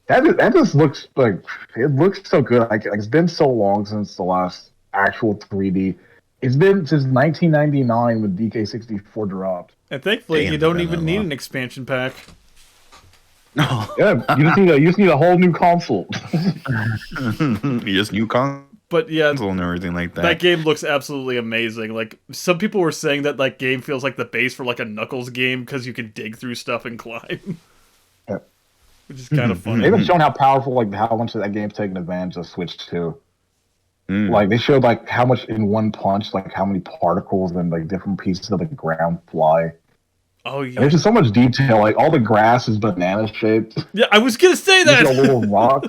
That just looks like it looks so good. Like it's been so long since the last actual 3D. It's been since 1999 when DK64 dropped. And thankfully, Damn, you don't it's been even that need long. an expansion pack. Yeah, you just need a whole new console. Just new console But yeah, and everything like that. that game looks absolutely amazing. Like some people were saying that game feels like the base for like a Knuckles game because you can dig through stuff and climb, Yeah. which is kind of They funny. haven't shown how powerful, like how much that game's taking advantage of Switch 2. Like they showed like how much in one punch, like how many particles and like different pieces of the ground fly. Oh And yeah, there's just so much detail. Like all the grass is banana shaped. yeah. I was gonna say There's a that. little rock.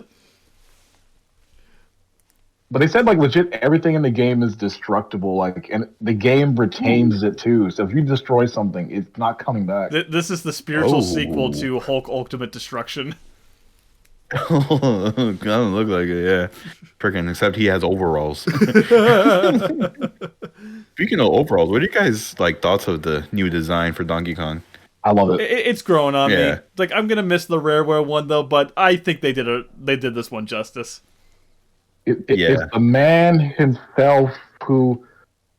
But they said like legit everything in the game is destructible. Like, and the game retains it too. So if you destroy something, it's not coming back. This is the spiritual Oh. sequel to Hulk Ultimate Destruction. Doesn't look like it, yeah. Freaking, except he has overalls. Speaking of overalls, what are you guys like thoughts of the new design for Donkey Kong? I love it. It's growing on me. Yeah. Like I'm gonna miss the Rareware one though, but I think they did this one justice. Yeah. Yeah. It's the man himself who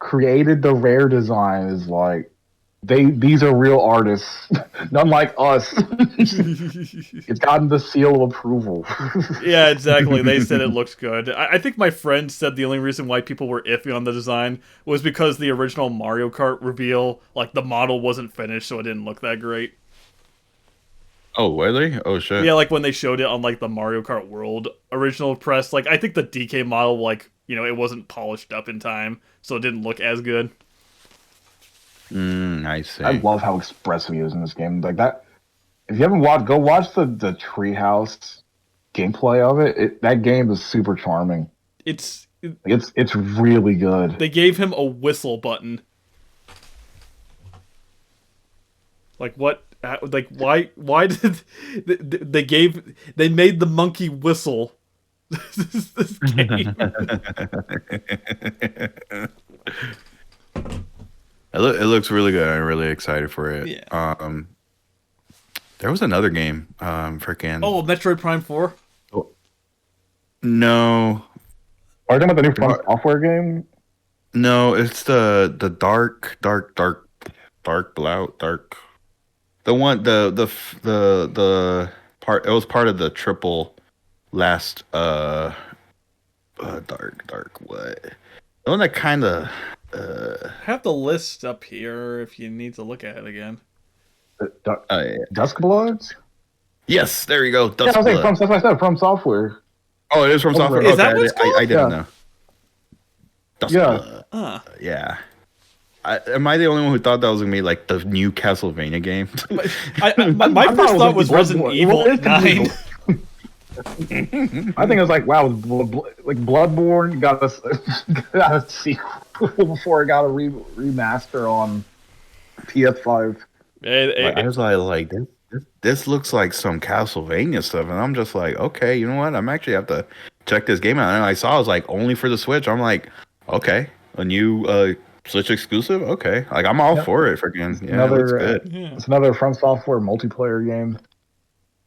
created the rare design is like these are real artists, none like us. It's gotten the seal of approval. Yeah, exactly. They said it looks good. I think my friend said the only reason why people were iffy on the design was because the original Mario Kart reveal, like, the model wasn't finished, so it didn't look that great. Oh, really? Oh, shit. Yeah, like when they showed it on, like, the Mario Kart World original press, like, I think the DK model, like, you know, it wasn't polished up in time, so it didn't look as good. I see. I love how expressive he is in this game. Like that. If you haven't watched, go watch the Treehouse gameplay of it. That game is super charming. It's really good. They gave him a whistle button. Like what? Like why? Why did they made the monkey whistle? This game. It looks really good. I'm really excited for it. Yeah. There was another game. Freaking. Oh, Metroid Prime 4. No. Are you talking about the new From Software game? No, it's the dark. The one the part. It was part of the triple last dark what? The one that kind of. I have the list up here if you need to look at it again. Yeah. Dusk Bloods? Yes, there you go. Yeah, I was saying that's what I said, From Software. Oh, it is From Software? Is that what it's called? I didn't know. Dusk Yeah. Blood. Yeah. Am I the only one who thought that was going to be like the new Castlevania game? My first thought was Resident Evil 9. I think it was like, wow, like Bloodborne got a sequel before it got a remaster on PS5. I was like this looks like some Castlevania stuff, and I'm just like, okay, you know what? I'm actually have to check this game out. And I saw it was like only for the Switch. I'm like, okay, a new Switch exclusive. Okay, like I'm all for it. Freaking yeah, it looks good. It's another From Software multiplayer game.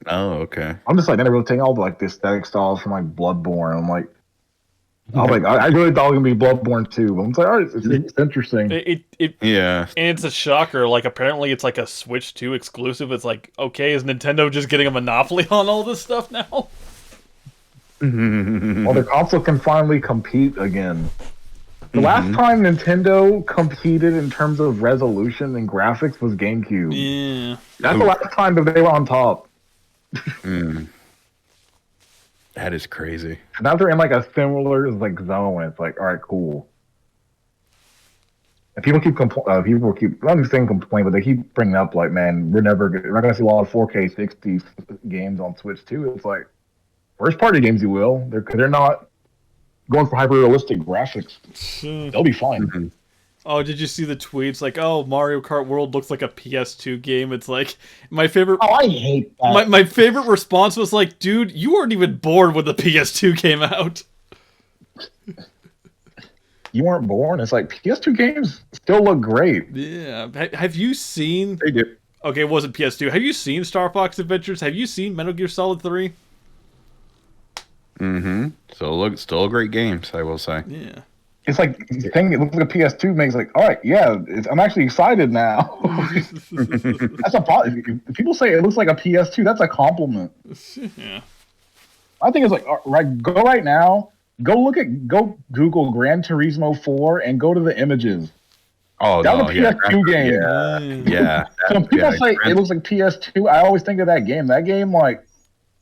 Oh, okay. I'm just like, they're really taking all the like the aesthetic styles from like Bloodborne. I'm like, I really thought it was gonna be Bloodborne too. But I'm like, all right, it's interesting. Yeah, and it's a shocker. Like apparently, it's like a Switch 2 exclusive. It's like, okay, is Nintendo just getting a monopoly on all this stuff now? Well, the console can finally compete again. The last time Nintendo competed in terms of resolution and graphics was GameCube. Yeah, that's the last time that they were on top. That is crazy. Now they're in like a similar like zone. It's like, all right, cool. And people keep I'm saying complain, but they keep bringing up like, man, we're not gonna see a lot of 4K 60 games on Switch 2. It's like first party games you will. They're not going for hyper realistic graphics. They'll be fine. Oh, did you see the tweets? Like, oh, Mario Kart World looks like a PS2 game. It's like, my favorite... Oh, I hate that. My favorite response was like, dude, you weren't even born when the PS2 came out. You weren't born? It's like, PS2 games still look great. Yeah. Have you seen... They do. Okay, it wasn't PS2. Have you seen Star Fox Adventures? Have you seen Metal Gear Solid 3? Still great games, I will say. Yeah. It's like the thing. It looks like a PS2 makes like, all right, yeah. I'm actually excited now. That's a problem. If people say it looks like a PS2, that's a compliment. Yeah. I think it's like, right. Go right now. Go Google Gran Turismo 4 and go to the images. Oh, that was a PS2 game. Yeah. So when people say it looks like PS2, I always think of that game. That game like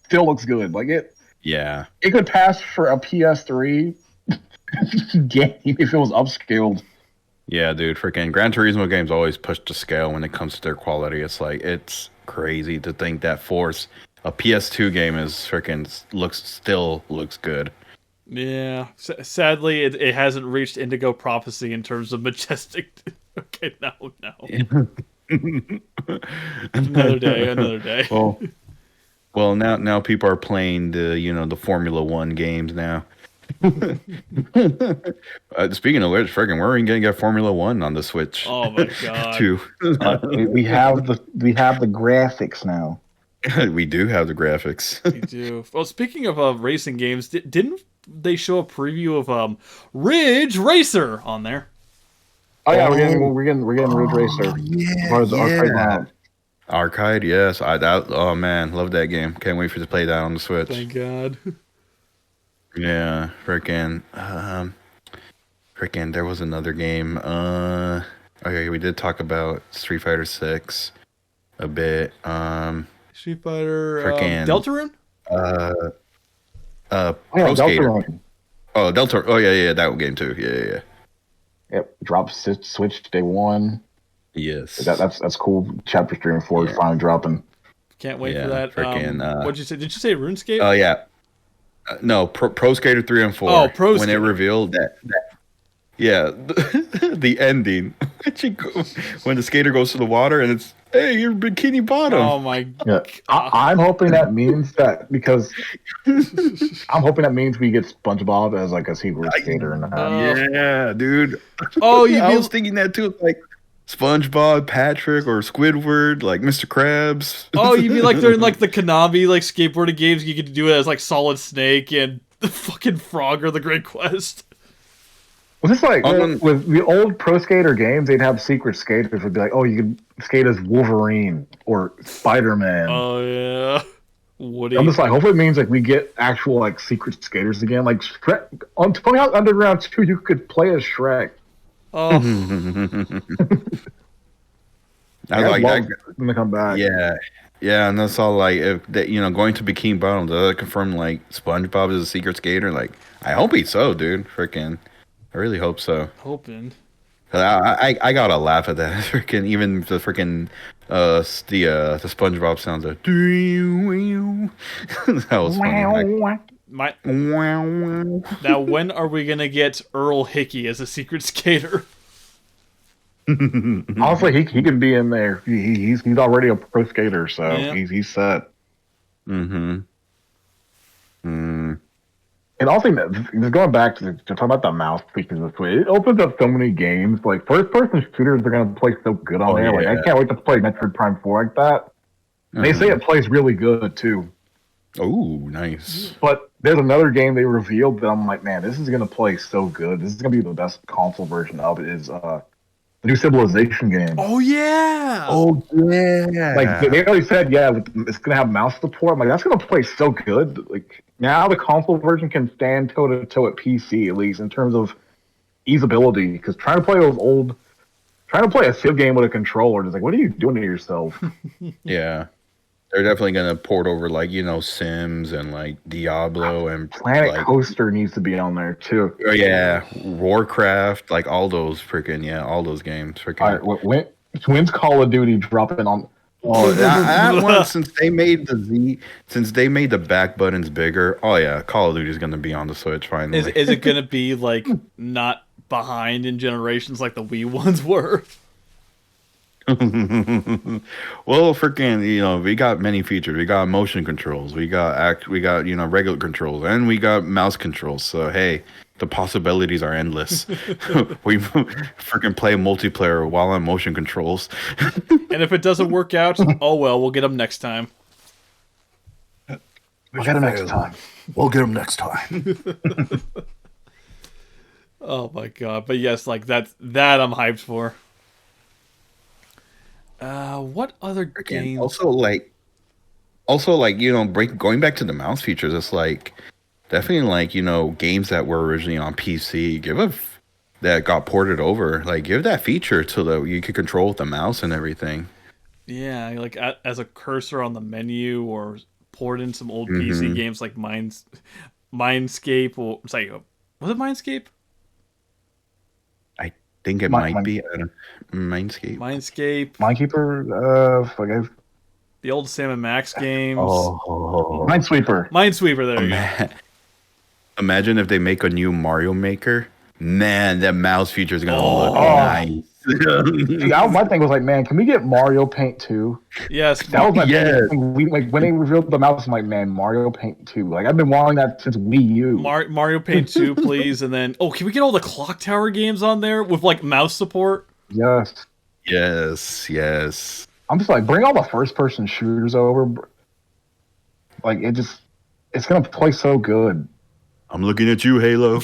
still looks good. Like it. Yeah. It could pass for a PS3 game if it was upscaled. Yeah, dude, freaking Gran Turismo games always push to scale when it comes to their quality. It's like, it's crazy to think that Force, a PS2 game, is freaking still looks good. Yeah, sadly, it hasn't reached Indigo Prophecy in terms of majestic. Okay, no. Another day. Well, now people are playing the Formula One games now. Speaking of which, freaking, we're even gonna get Formula One on the Switch. Oh my god! Too. we have the graphics now. We do have the graphics. We do. Well, speaking of racing games, didn't they show a preview of Ridge Racer on there? Oh yeah, Oh, we're getting Ridge Racer. yeah, Part of the arcade yeah. lineup. Arcade, yes. Oh man, love that game. Can't wait for to play that on the Switch. Thank God. Yeah, freaking. There was another game. Okay, we did talk about Street Fighter 6 a bit. Street Fighter. Freaking. Deltarune? Pro Skater. Deltarune. Oh, Delta. Oh yeah, that game too. Yeah. Yep, dropped Switch day one. Yes. That's cool. Chapter 3 and 4 is finally dropping. Can't wait Yeah, for that. freaking, What'd you say? Did you say RuneScape? Oh yeah. No, Pro Skater 3 and 4. Oh, Pro when Skater. it revealed that yeah, the ending. When the skater goes to the water and it's, hey, you're Bikini Bottom. Oh my Yeah, I'm hoping that means that because I'm hoping that means we get SpongeBob as like a secret skater and Yeah, dude. Oh, you I mean was thinking that too, like SpongeBob, Patrick, or Squidward, like Mr. Krabs. Oh, you mean like they're in like the Konami like skateboarding games? You get to do it as like Solid Snake and the fucking Frogger, the Great Quest. Well, just like with the old Pro Skater games, they'd have secret skaters. Would be like, oh, you can skate as Wolverine or Spider-Man. Oh yeah, Woody. I'm just like, hopefully it means like we get actual like secret skaters again. Like Shrek on Tony Hawk Underground 2, you could play as Shrek. Oh, I was like, that, when they come back. yeah, and that's all. Like, if that, going to Bikini Bottom, does that confirm like SpongeBob is a secret skater? Like, I hope he's so, dude. Freaking, I really hope so. hoping. I gotta laugh at that. Freaking, even the freaking the SpongeBob sounds like that was funny. Like, Now, when are we gonna get Earl Hickey as a secret skater? Honestly, he can be in there. He's already a pro skater, so Yeah. he's set. Mm. And also, just going back to talking about the mouse features this way, it opens up so many games. Like first-person shooters are going to play so good on there. Like I can't wait to play Metroid Prime 4 like that. And they say it plays really good too. Oh, nice. But there's another game they revealed that I'm like, man, this is going to play so good. This is going to be the best console version of it. Is the new Civilization game. Oh yeah. Oh yeah. Like they already said, it's gonna have mouse support. I'm like, that's gonna play so good. Like now the console version can stand toe to toe at PC at least in terms of easeability. Because trying to play a Civ game with a controller, it's like, what are you doing to yourself? Yeah. They're definitely gonna port over like Sims and like Diablo and Planet like, Coaster needs to be on there too. Oh yeah, Warcraft, like all those freaking all those games. Freaking. All right, when's Call of Duty dropping on? Oh, that one since they made the back buttons bigger. Oh yeah, Call of Duty is gonna be on the Switch finally. Is it gonna be like not behind in generations like the Wii ones were? Well, freaking, we got many features. We got motion controls. We got regular controls, and we got mouse controls. So hey, the possibilities are endless. We freaking play multiplayer while on motion controls. And if it doesn't work out, oh well, we'll get them next time. We'll get them next time. We'll get them next time. Oh my god! But yes, like that I'm hyped for. What other games? Also, going back to the mouse features, it's like definitely like games that were originally on PC, that got ported over, like give that feature so that you could control with the mouse and everything. Yeah, like as a cursor on the menu, or port in some old PC games like Mindscape, or sorry, was it Mindscape? I think it might be Mindscape. Minekeeper, The old Sam and Max games. Minesweeper. Minesweeper, there you go. Imagine if they make a new Mario Maker. Man, that mouse feature is gonna look nice. See, my thing was like, man, can we get Mario Paint 2? Yes. That was my thing. When they revealed the mouse, I'm like, man, Mario Paint 2. Like, I've been wanting that since Wii U. Mario Paint 2, please. And then, can we get all the Clock Tower games on there with like mouse support? Yes. I'm just like, bring all the first-person shooters over. Like, it's gonna play so good. I'm looking at you, Halo.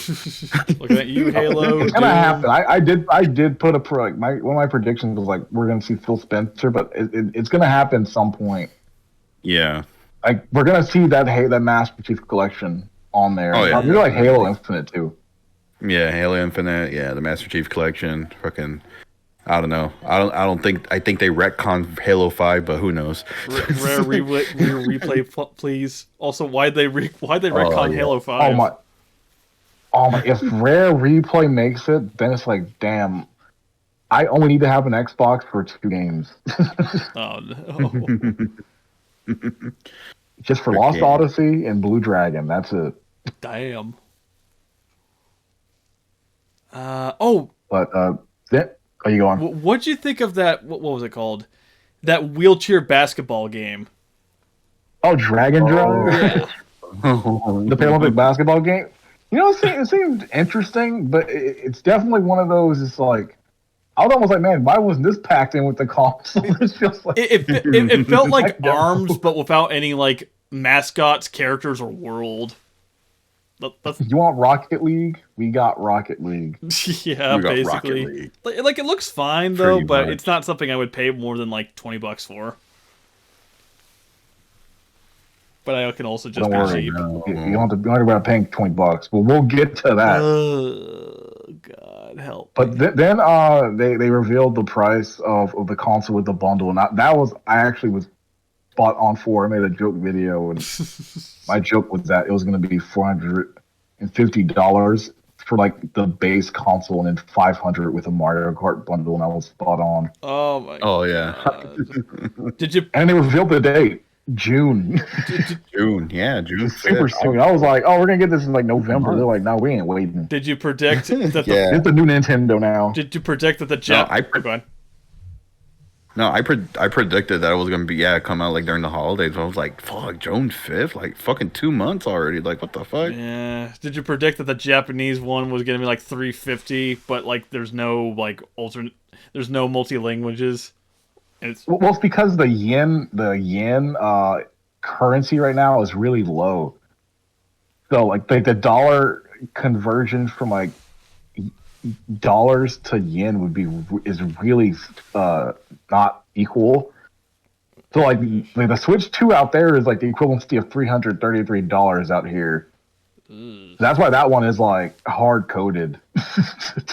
Looking at you, Halo. It's gonna Doom. happen. I did put one of my predictions was like we're gonna see Phil Spencer, but it's gonna happen some point. Yeah. Like we're gonna see that Master Chief Collection on there. Oh, yeah. Maybe like Halo Infinite too. Yeah, Halo Infinite. Yeah, the Master Chief Collection. Fucking, I don't know. I think they retconned Halo 5, but who knows? Rare replay, please. Also, why'd they retcon yeah. Halo 5? Oh my! If Rare Replay makes it, then it's like, damn. I only need to have an Xbox for 2 games. Oh no! Just for Lost Odyssey and Blue Dragon. That's it. Damn. But are you going? What'd you think of that? What was it called? That wheelchair basketball game. Oh, Dragon Drive. Yeah. The Paralympic basketball game. You know, it seemed interesting, but it's definitely one of those. It's like I was almost like, man, why wasn't this packed in with the console? It feels like it felt like ARMS, but without any like mascots, characters, or world. You want Rocket League? We got Rocket League. Yeah, We got basically. Rocket League. Like it looks fine though, Pretty but much. it's not something I would pay more than like $20 for. But I can also just Don't be worry, cheap. you don't have to worry about paying $20, but we'll get to that. Oh God, help! But then they revealed the price of the console with the bundle, and I actually was spot on for. I made a joke video, and my joke was that it was going to be $450 for like the base console, and then $500 with a Mario Kart bundle, and I was spot on. Oh my! Oh yeah. God. Did you? And they revealed the date, June. June. Yeah, June. Super 5th. soon. I was like, oh, we're gonna get this in like November. They're like, no, we ain't waiting. Did you predict that? Yeah. It's the new Nintendo now. Did you predict that the Go on. No, I predicted that it was gonna be come out like during the holidays. I was like, fuck, June 5th, like fucking 2 months already. Like, what the fuck? Yeah. Did you predict that the Japanese one was gonna be like $350, but like there's no like there's no multi languages. Well, it's because the yen currency right now is really low. So like the dollar conversion from like dollars to yen is really not equal. So like the Switch 2 out there is like the equivalency of $333 out here. That's why that one is like hard coded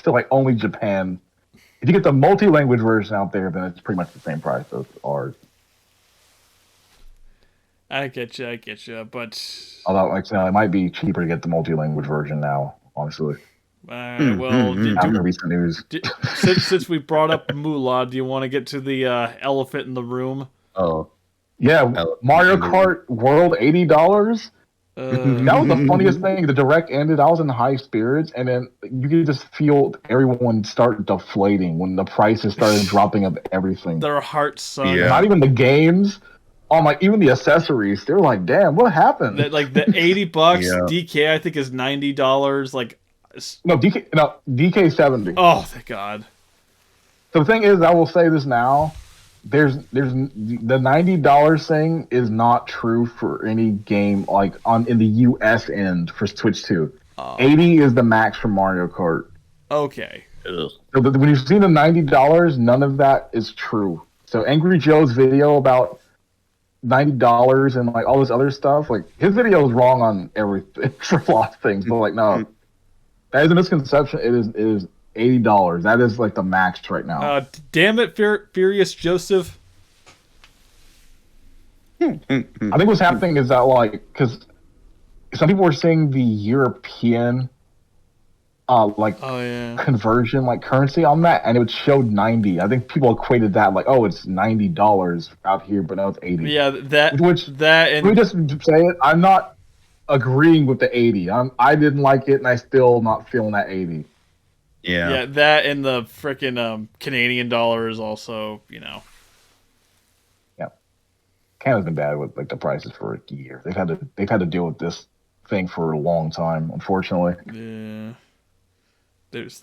to like only Japan. If you get the multi-language version out there, then it's pretty much the same price as ours. I get you, but Although, like, it might be cheaper to get the multi-language version now, honestly. well, After recent news. since we brought up Moolah, do you want to get to the elephant in the room? Oh, Yeah, Mario Kart World, $80. That was the funniest thing. The direct ended. I was in high spirits, and then you could just feel everyone start deflating when the prices started dropping of everything. Their hearts sunk. Yeah. Not even the games. Like even the accessories. They're like, damn, what happened? Like the $80, Yeah. DK I think is $90. Like, DK 70. oh thank God. So the thing is, I will say this now. There's the $90 thing is not true for any game like in the US end for Switch 2. 80 is the max for Mario Kart. Okay. ugh. So when you've seen the $90, none of that is true. So Angry Joe's video about $90 and like all this other stuff, like his video is wrong on everything for a lot of things. But like no, that is a misconception. It is $80. That is like the max right now. Damn it, Furious Joseph. I think what's happening is that like because some people were saying the European conversion like currency on that, and it showed 90. I think people equated that like, oh, it's $90 out here, but no, it's 80. Yeah, that let me just say it. I'm not agreeing with the 80. I didn't like it, and I still not feeling that 80. Yeah, that and the frickin' Canadian dollar is also, Yeah, Canada's been bad with like the prices for a year. They've had to deal with this thing for a long time, unfortunately. Yeah.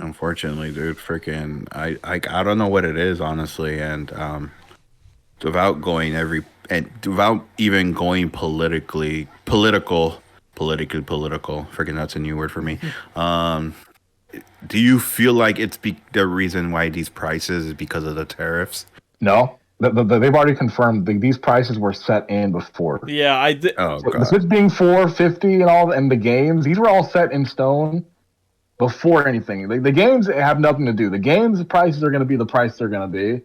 Unfortunately, dude, freaking, I don't know what it is, honestly, and without even going political politically political. Freaking that's a new word for me. Do you feel like it's the reason why these prices is because of the tariffs? No, they've already confirmed these prices were set in before. Yeah, I did. Oh So god. the Switch being $450 and all, and the games, these were all set in stone before anything. The games have nothing to do. The games prices are going to be the price they're going to be.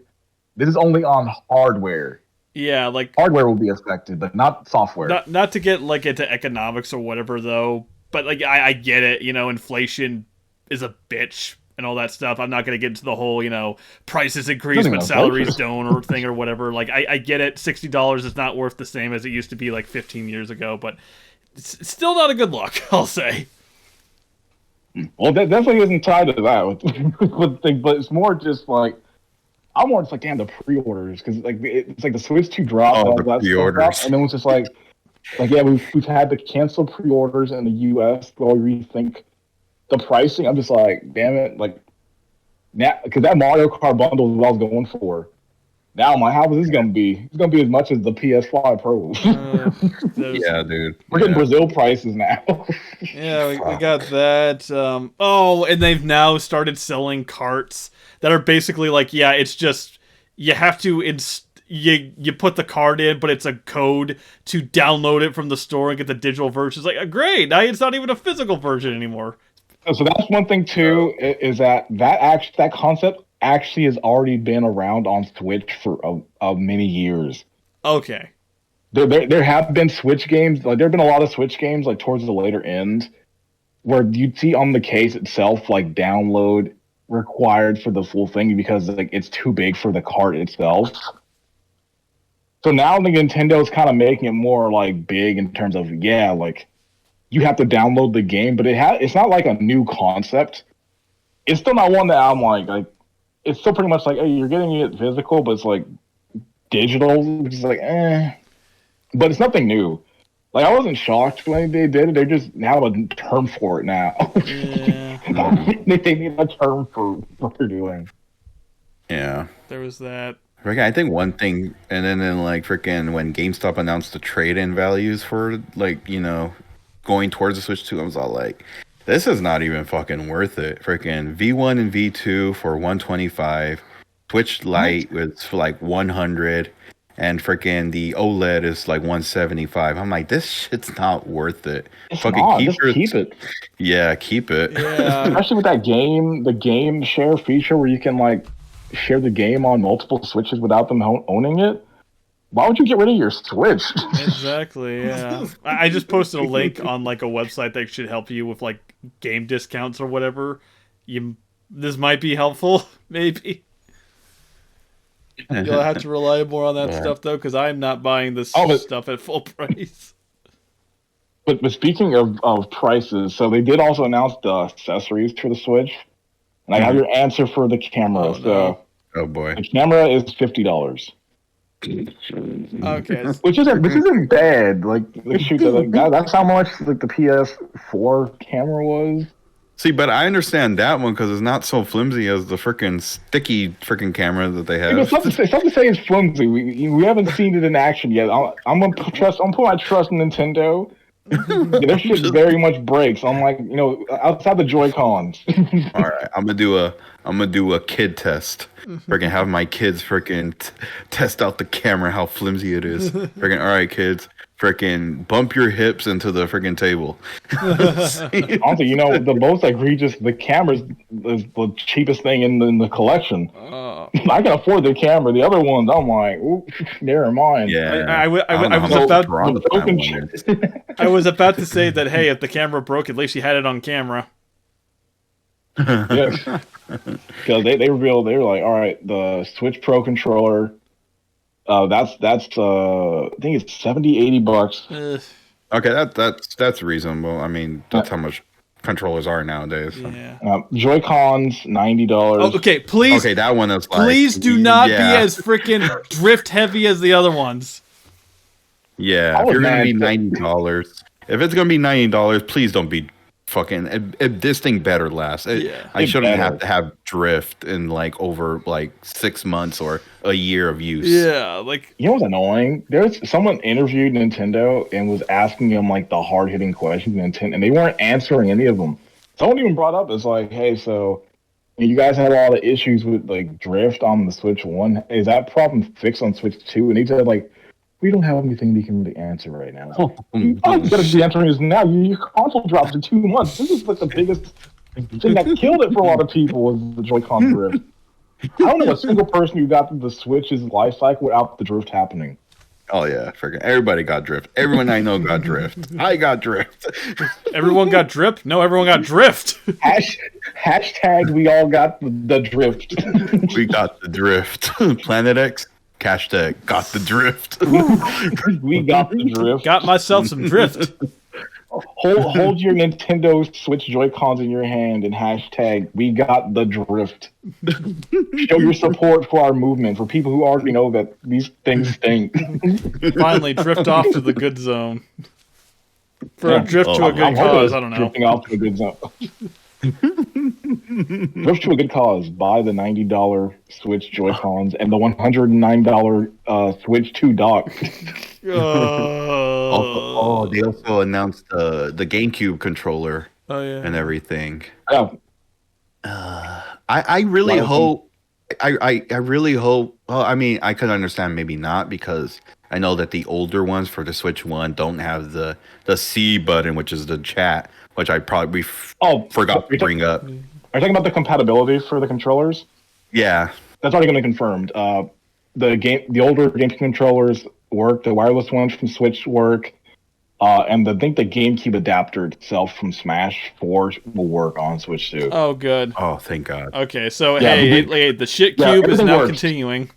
This is only on hardware. Yeah, like Hardware will be affected, but not software. not to get like into economics or whatever though, but like I get it. You know, inflation is a bitch and all that stuff. I'm not going to get into the whole, you know, prices increase Nothing but else. salaries don't or thing or whatever. Like, I get it. $60 is not worth the same as it used to be like 15 years ago, but it's still not a good look, I'll say. Well, that definitely isn't tied to that. But it's more just like, I'm more just like, damn, the pre-orders. Because like, it's like the Switch 2 dropped. Oh, all the that pre-orders. stuff, and then it's just like yeah, we've had to cancel pre-orders in the U.S. while we rethink the pricing. I'm just like, damn it, like now, because that Mario Kart bundle is what I was going for. Now I'm like, how is this gonna be? It's gonna be as much as the PS5 Pro. Yeah, dude. We're getting Yeah. Brazil prices now. Yeah, we got that. Oh, and they've now started selling carts that are basically like, yeah, it's just you have to you put the card in, but it's a code to download it from the store and get the digital version. It's like, great, now it's not even a physical version anymore. So that's one thing too, is that concept actually has already been around on Switch for many years. Okay. There have been Switch games, like there have been a lot of Switch games like towards the later end where you'd see on the case itself like download required for the full thing because like it's too big for the cart itself. So now the Nintendo's kind of making it more like big in terms of like you have to download the game, but it's not like a new concept. It's still not one that I'm like it's still pretty much like, hey, you're getting it physical, but it's like digital, which is like but it's nothing new. Like I wasn't shocked when they did it. They just have a term for it now. Yeah. They need a term for what they're doing. Yeah. There was that. Freaking, I think one thing, and then like freaking when GameStop announced the trade-in values for like, you know, going towards the Switch 2, I was all like, this is not even fucking worth it. Freaking V1 and V2 for 125, Switch Lite was for like 100, and freaking the OLED is like 175. I'm like, this shit's not worth it. It's Fucking not. Just keep it. Yeah, keep it. Yeah. Especially with that the game share feature where you can like share the game on multiple Switches without them owning it. Why would you get rid of your Switch? Exactly, yeah. I just posted a link on like a website that should help you with like game discounts or whatever. This might be helpful, maybe. You'll have to rely more on that stuff though, because I'm not buying this stuff at full price. But speaking of prices, so they did also announce the accessories for the Switch, and I have your answer for the camera. Oh boy, the camera is $50. Okay, which isn't bad. Like shoot, that's how much like the PS4 camera was. See, but I understand that one because it's not so flimsy as the freaking sticky freaking camera that they have. It's not to say it's flimsy. We haven't seen it in action yet. I'm gonna put my trust in Nintendo. Their shit very much breaks. I'm like, you know, outside the Joy-Cons. All right, I'm gonna do a kid test. Freaking have my kids freaking test out the camera how flimsy it is. Freaking all right, kids. Freaking bump your hips into the freaking table. Honestly, you know, the most egregious, the camera is the cheapest thing in the collection. I can afford the camera. The other ones, I'm like, ooh, never mind. Yeah, I was about to say that, hey, if the camera broke, at least you had it on camera. Yeah, because they revealed, they were like, all right, the Switch Pro controller. That's I think it's $70-$80. Okay, that's reasonable. I mean, that's how much controllers are nowadays. So. Yeah. Joy-Cons $90. Oh, okay, please. Okay, that one is like, please do not be as freaking drift heavy as the other ones. Yeah, if you're gonna be $90, if it's gonna be $90, please don't be fucking this thing better last. I shouldn't have to have drift in like over like 6 months or a year of use. Yeah, like you know what's annoying? There's someone interviewed Nintendo and was asking them like the hard hitting questions, and they weren't answering any of them. Someone even brought up, it's like, hey, so you guys had a lot of issues with like drift on the Switch 1. Is that problem fixed on Switch 2? And he said like, we don't have anything we can really answer right now. You gotta be answering this now. Your console drops in 2 months. This is like the biggest thing that killed it for a lot of people was the Joy-Con drift. I don't know a single person who got the Switch's life cycle without the drift happening. Oh yeah, freaking everybody got drift. Everyone I know got drift. I got drift. Everyone got drip? No, everyone got drift. Hashtag we all got the drift. We got the drift. Planet X. Hashtag got the drift. We got the drift. Got myself some drift. Hold your Nintendo Switch Joy-Cons in your hand and hashtag we got the drift. Show your support for our movement, for people who already know that these things stink. Finally, drift off to the good zone. For a drift to a good cause, I don't know. Drifting off to a good zone. Drift to a good cause. Buy the $90 Switch Joy-Cons and the $109 Switch 2 dock. They also announced the GameCube controller and everything. Oh. I really hope. I really hope. Well, I mean, I could understand maybe not because I know that the older ones for the Switch 1 don't have the C button, which is the chat, which I probably forgot to bring up. Are you talking about the compatibility for the controllers? Yeah, that's already going to be confirmed. The older GameCube controllers work. The wireless ones from Switch work. And I think the GameCube adapter itself from Smash 4 will work on Switch 2. Oh, good. Oh, thank God. Okay, so the shit cube is now continuing.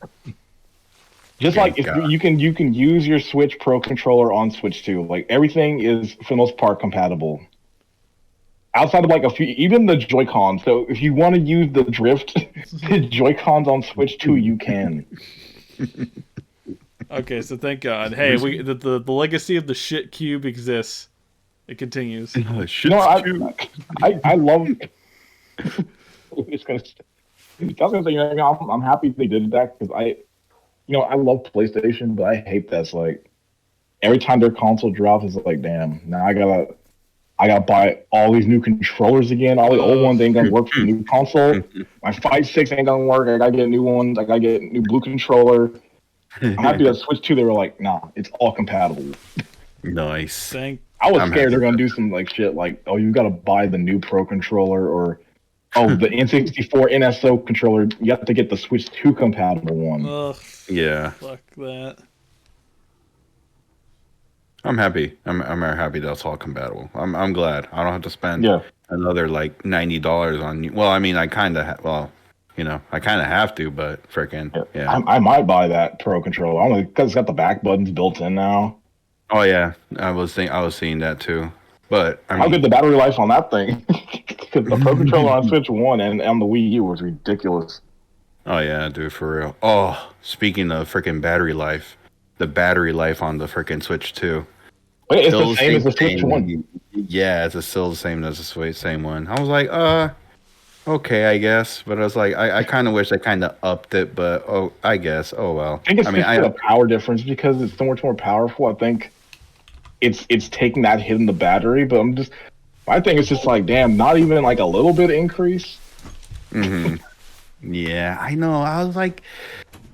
Just like if you can use your Switch Pro controller on Switch 2. Like everything is for the most part compatible. Outside of like a few, even the Joy-Cons. So if you want to use the drift, the Joy-Cons on Switch 2, you can. Okay, so thank God. Hey, the legacy of the shit cube exists. It continues. I love. It's gonna. I was gonna say, I'm happy they did that because I love PlayStation, but I hate that's like every time their console drops, it's like, damn, now I gotta buy all these new controllers again. All the old ones ain't gonna work for the new console. My Fight 6 ain't gonna work. I gotta get new ones. I gotta get a new blue controller. I'm happy that Switch 2, they were like, nah, it's all compatible. Nice. I was scared they're going to do some like shit like, oh, you got to buy the new Pro controller or, oh, the N64 NSO controller, you have to get the Switch 2 compatible one. Ugh. Yeah. Fuck that. I'm happy. I'm happy that's all compatible. I'm glad. I don't have to spend another like $90 on. Well, I mean, I kind of I kind of have to, but freaking yeah. I might buy that Pro controller only because it's got the back buttons built in now. Oh yeah, I was seeing that too. But I mean, how good the battery life on that thing? Because the Pro controller on Switch 1 and on the Wii U was ridiculous. Oh yeah, dude, for real. Oh, speaking of freaking battery life, the battery life on the freaking Switch 2. Wait, it's the same as the Switch 1. Yeah, it's still the same as the same one. I was like, okay, I guess, but I was like, I kind of wish I kind of upped it, but I guess, oh well. I think it's a power difference because it's so much more powerful. I think it's taking that hit in the battery, but I think it's just like, damn, not even like a little bit increase. Mm-hmm. Yeah, I know. I was like,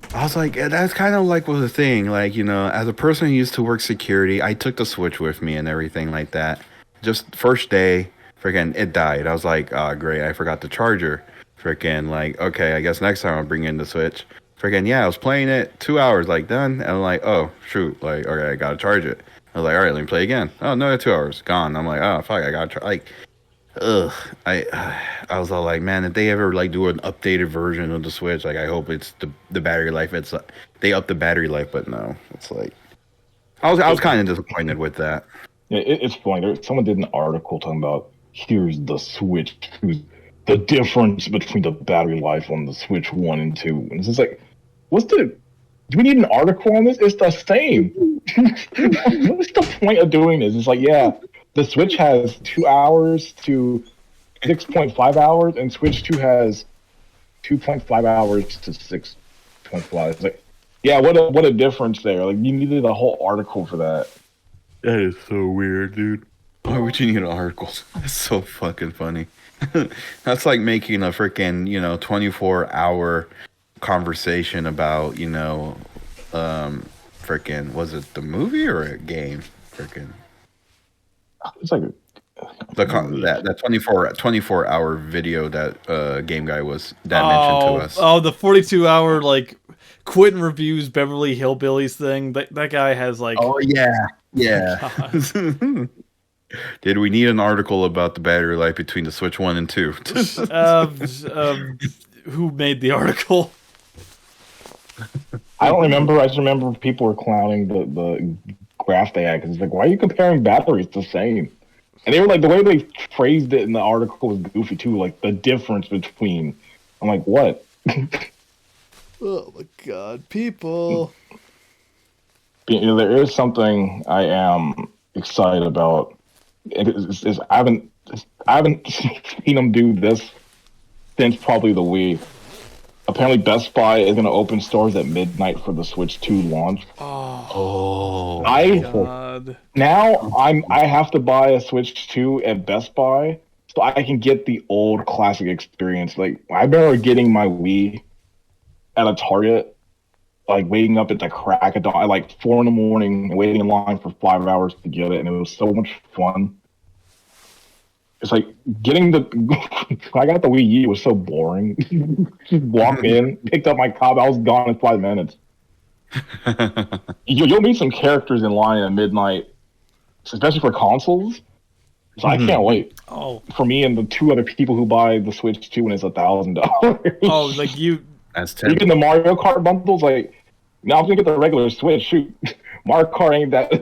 that's kind of like was the thing. Like, as a person who used to work security, I took the Switch with me and everything like that. Just first day. Freaking, it died. I was like, oh, great, I forgot the charger. Freaking, like, okay, I guess next time I'll bring in the Switch. Freaking, yeah, I was playing it 2 hours, like, done. And I'm like, oh, shoot, like, okay, I gotta charge it. I was like, all right, let me play again. Oh, no, 2 hours, gone. I'm like, oh, fuck, I gotta try. Like, ugh. I was all like, man, if they ever, like, do an updated version of the Switch, like, I hope it's the battery life. It's they up the battery life, but no. It's like, I was kind of disappointed with that. Yeah, it's funny. Someone did an article talking about, here's the Switch 2, the difference between the battery life on the Switch 1 and 2. And it's just like, do we need an article on this? It's the same. What's the point of doing this? It's like, yeah, the Switch has 2 hours to 6.5 hours, and Switch 2 has 2.5 hours to 6.5. It's like, yeah, what a difference there. Like, you needed a whole article for that. That is so weird, dude. Why would you need an article? That's so fucking funny. That's like making a freaking, 24-hour conversation about, freaking, was it the movie or a game? Freaking. It's like That 24-hour video that GameGuy mentioned to us. Oh, the 42-hour like Quentin reviews Beverly Hillbillies thing. That guy has like. Oh yeah. Did we need an article about the battery life between the Switch 1 and 2? Who made the article? I don't remember. I just remember people were clowning the graph they had because it's like, why are you comparing batteries the same? And they were like, the way they phrased it in the article was goofy too. Like the difference between. I'm like, what? Oh my god, people! There is something I am excited about. I haven't seen them do this since probably the Wii. Apparently, Best Buy is going to open stores at midnight for the Switch 2 launch. Oh, God! I have to buy a Switch 2 at Best Buy so I can get the old classic experience. Like I remember getting my Wii at a Target, like waiting up at the crack of dawn, at like 4 a.m, and waiting in line for 5 hours to get it, and it was so much fun. It's like getting I got the Wii U was so boring. Just walked in, picked up my cop, I was gone in 5 minutes. You'll meet some characters in line at midnight, especially for consoles. So I can't wait. Oh, for me and the 2 other people who buy the Switch 2 when it's $1,000. oh, like you. That's terrible. Even the Mario Kart bundles, like now I'm gonna get the regular Switch. Shoot, Mario Kart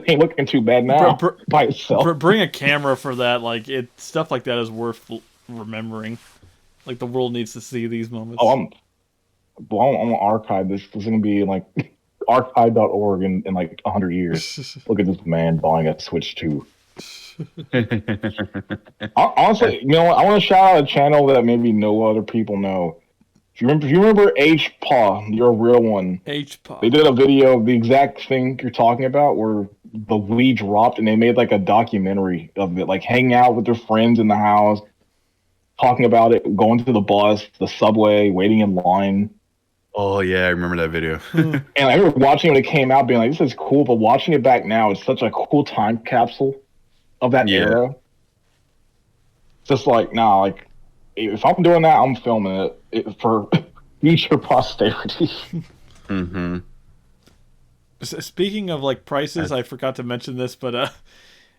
ain't looking too bad now by itself. Bring a camera for that. Like stuff like that is worth remembering. Like the world needs to see these moments. Oh, I'm gonna archive this. This is gonna be like archive.org in like 100 years. Look at this man buying a Switch 2. Honestly, I want to shout out a channel that maybe no other people know. If you remember HPaw, your real one. HPaw. They did a video of the exact thing you're talking about, where the Wii dropped, and they made like a documentary of it, like hanging out with their friends in the house, talking about it, going to the bus, the subway, waiting in line. Oh yeah, I remember that video. And I remember watching it when it came out, being like, "This is cool," but watching it back now, it's such a cool time capsule of that era. Just like, nah, like if I'm doing that, I'm filming it for future posterity. Mm-hmm. Speaking of like prices, I forgot to mention this, but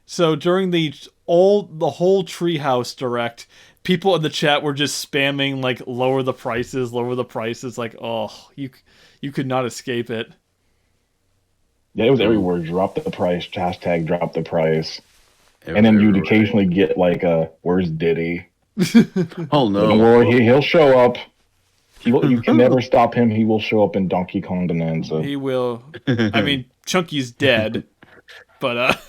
so during the whole Treehouse Direct, people in the chat were just spamming like lower the prices. Like, oh, you could not escape it. Yeah, it was everywhere. Drop the price. Hashtag drop the price. And then you'd occasionally get like where's Diddy? Oh no! Don't worry, he'll show up. You can never stop him. He will show up in Donkey Kong Bonanza. He will. I mean, Chunky's dead, but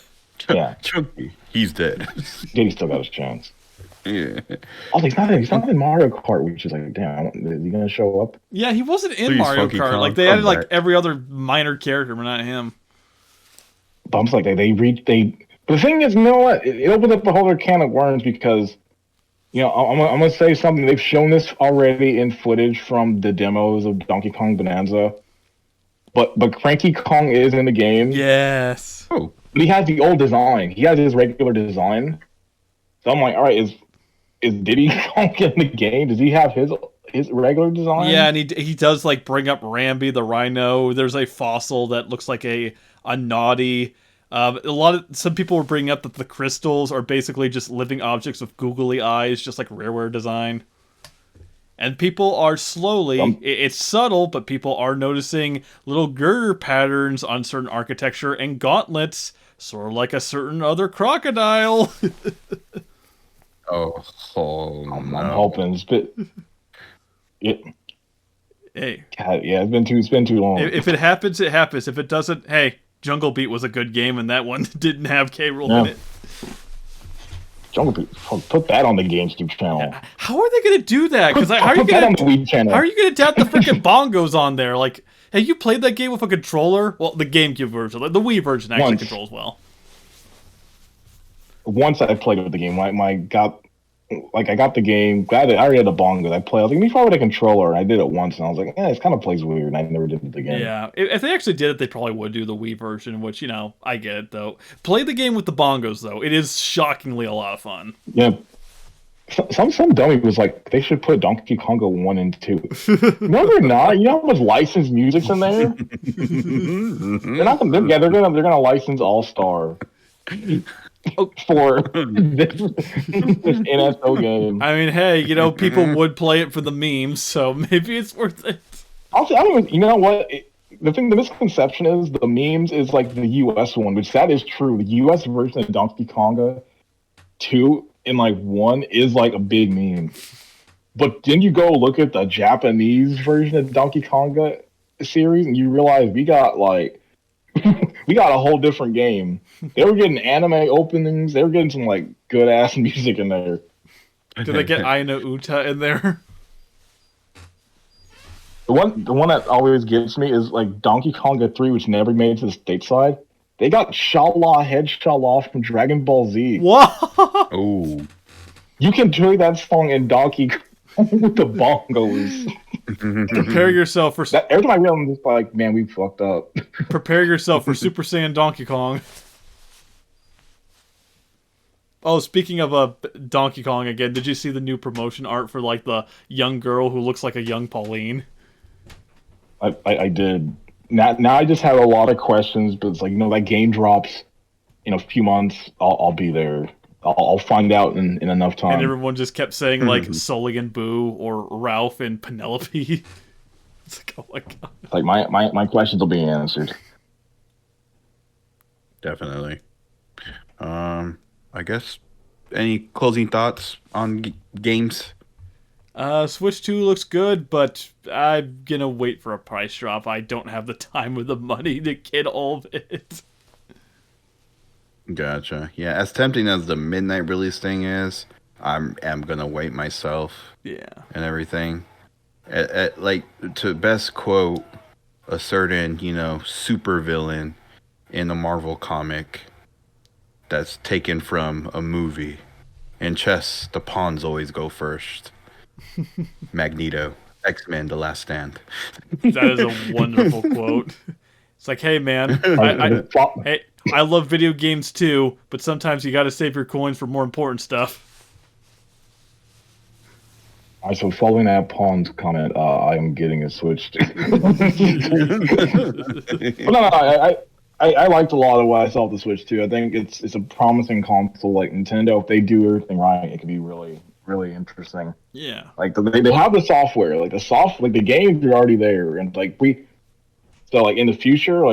yeah, Chunky, he's dead. Diddy still got his chance. Yeah. Oh, he's not in Mario Kart, which is like, damn, is he gonna show up? Yeah, he wasn't in Please, Mario Funky Kart. Kong, Like they come added like back. every other minor character, but not him. But I'm just like But the thing is, you know what? It opened up a whole other can of worms because, I'm gonna say something. They've shown this already in footage from the demos of Donkey Kong Bonanza, but Cranky Kong is in the game. Yes. Oh, But he has the old design. He has his regular design. So I'm like, all right, is Diddy Kong in the game? Does he have his regular design? Yeah, and he does like bring up Rambi the Rhino. There's a fossil that looks like a naughty. Some people were bringing up that the crystals are basically just living objects with googly eyes, just like Rareware design. And people are slowly, it's subtle, but people are noticing little girder patterns on certain architecture and gauntlets, sort of like a certain other crocodile. I'm hoping it's Hey, yeah, it's been too long. if it happens, it happens. If it doesn't, hey, Jungle Beat was a good game, and that one didn't have K. Rool in it. Jungle put that on the GameCube channel. How are they gonna do that? Because how are you Put that gonna on the Wii channel. how are you gonna tap the freaking bongos on there? Like, have you played that game with a controller? Well, the GameCube version, the Wii version actually controls well. Once I played with the game, I got the game. Glad I already had the bongos. I played. I was like, let me try with a controller. And I did it once, and I was like, it kind of plays weird. And I never did it again. Yeah, if they actually did it, they probably would do the Wii version. Which I get it though. Play the game with the bongos though. It is shockingly a lot of fun. Yeah. Some dummy was like, they should put Donkey Konga 1 and 2. No, they're not. You know how much licensed music's in there? They're not gonna. Yeah, they're gonna license All Star for this NFL game. I mean, hey, people would play it for the memes, so maybe it's worth it. Also, I don't even. You know what? The misconception is the memes is like the U.S. one, which that is true. The U.S. version of Donkey Konga 2 and like 1 is like a big meme. But then you go look at the Japanese version of Donkey Konga series, and you realize we got a whole different game. They were getting anime openings. They were getting some like good ass music in there. Did they get Aino Uta in there? The one that always gets me is like Donkey Konga 3, which never made it to the stateside. They got Shala Head Shala from Dragon Ball Z. What? Oh. You can play that song in Donkey Kong with the bongos. Prepare yourself for... Every time I read them, I'm just like, man, we fucked up. Prepare yourself for Super Saiyan Donkey Kong. Oh, speaking of Donkey Kong again, did you see the new promotion art for like the young girl who looks like a young Pauline? I did. Now I just have a lot of questions, but it's like, that game drops in a few months. I'll be there. I'll find out in enough time. And everyone just kept saying like Sully and Boo or Ralph and Penelope. It's like, oh my god. It's like my questions will be answered. Definitely. I guess any closing thoughts on games? Switch 2 looks good, but I'm gonna wait for a price drop. I don't have the time or the money to get all of it. Gotcha. Yeah, as tempting as the midnight release thing is, am gonna wait myself. Yeah. And everything. Like, to best quote a certain, super villain in a Marvel comic that's taken from a movie. In chess, the pawns always go first. Magneto, X-Men: The Last Stand. That is a wonderful quote. It's like, hey man, I love video games too, but sometimes you gotta save your coins for more important stuff. Alright, so following that Pawn's comment, I am getting a Switch. I liked a lot of what I saw with the Switch too. I think it's a promising console. Like Nintendo, if they do everything right, it could be really, really interesting. Yeah. Like they have the software, like the games are already there, and so in the future,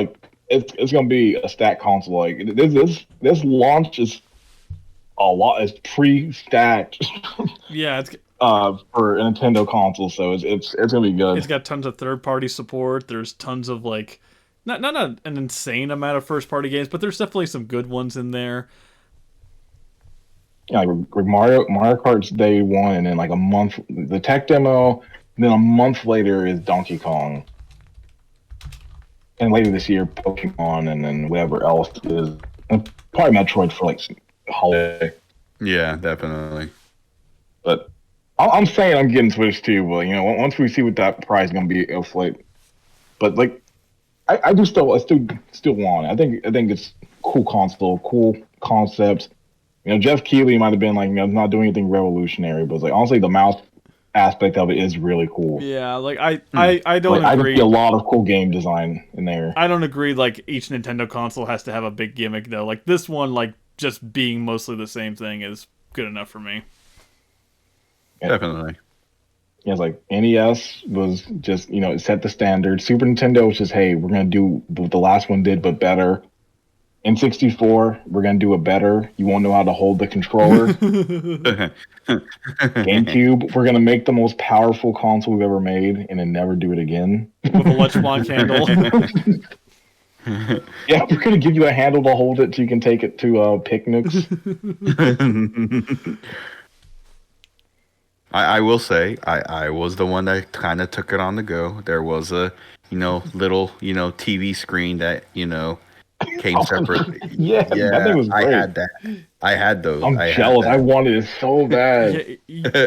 it's gonna be a stacked console. Like this launch is a lot is pre-stacked. Yeah, it's for a Nintendo console, so it's gonna be good. It's got tons of third-party support. There's tons of not an insane amount of first-party games, but there's definitely some good ones in there. Yeah, like Mario Kart's day one, and then a month the tech demo, and then a month later is Donkey Kong, and later this year Pokemon, and then whatever else is, and probably Metroid for holiday. Yeah, definitely. But I'm saying I'm getting Switch too. But once we see what that price is gonna be, it'll float. But I still want it. I think it's cool console, cool concept. Jeff Keighley might have been not doing anything revolutionary, but honestly, the mouse aspect of it is really cool. Yeah, I don't agree. I see a lot of cool game design in there. I don't agree. Each Nintendo console has to have a big gimmick though. This one, just being mostly the same thing is good enough for me. Yeah. Definitely. Yeah, it's NES was just it set the standard. Super Nintendo was just, hey, we're gonna do what the last one did but better. N64, we're gonna do it better. You won't know how to hold the controller. GameCube, we're gonna make the most powerful console we've ever made, and then never do it again. With a Lunchbon candle. Yeah, we're gonna give you a handle to hold it so you can take it to picnics. I will say I was the one that kind of took it on the go. There was a little TV screen that came separately. Yeah, that thing was I great. had that. I had those. I'm I jealous. Had I that. wanted it so bad.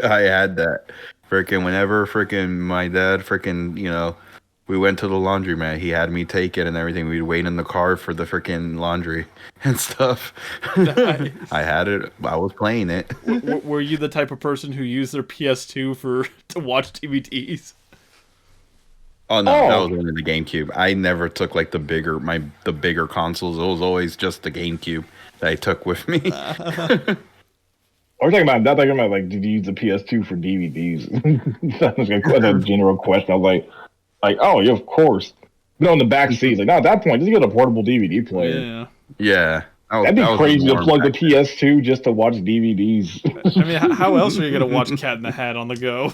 I had that. Freaking whenever freaking my dad freaking we went to the laundromat. He had me take it and everything. We'd wait in the car for the freaking laundry and stuff. Nice. I had it. I was playing it. Were you the type of person who used their PS2 to watch DVDs? Oh no, that was only the GameCube. I never took like the bigger consoles. It was always just the GameCube that I took with me. We're talking about like, did you use the PS2 for DVDs? That was a general question. I was like, oh yeah, of course. No, in the back seat, like, no, at that point, just get a portable DVD player. Yeah. Yeah. That'd be crazy to plug the PS2 just to watch DVDs. I mean, how else are you gonna watch Cat in the Hat on the go?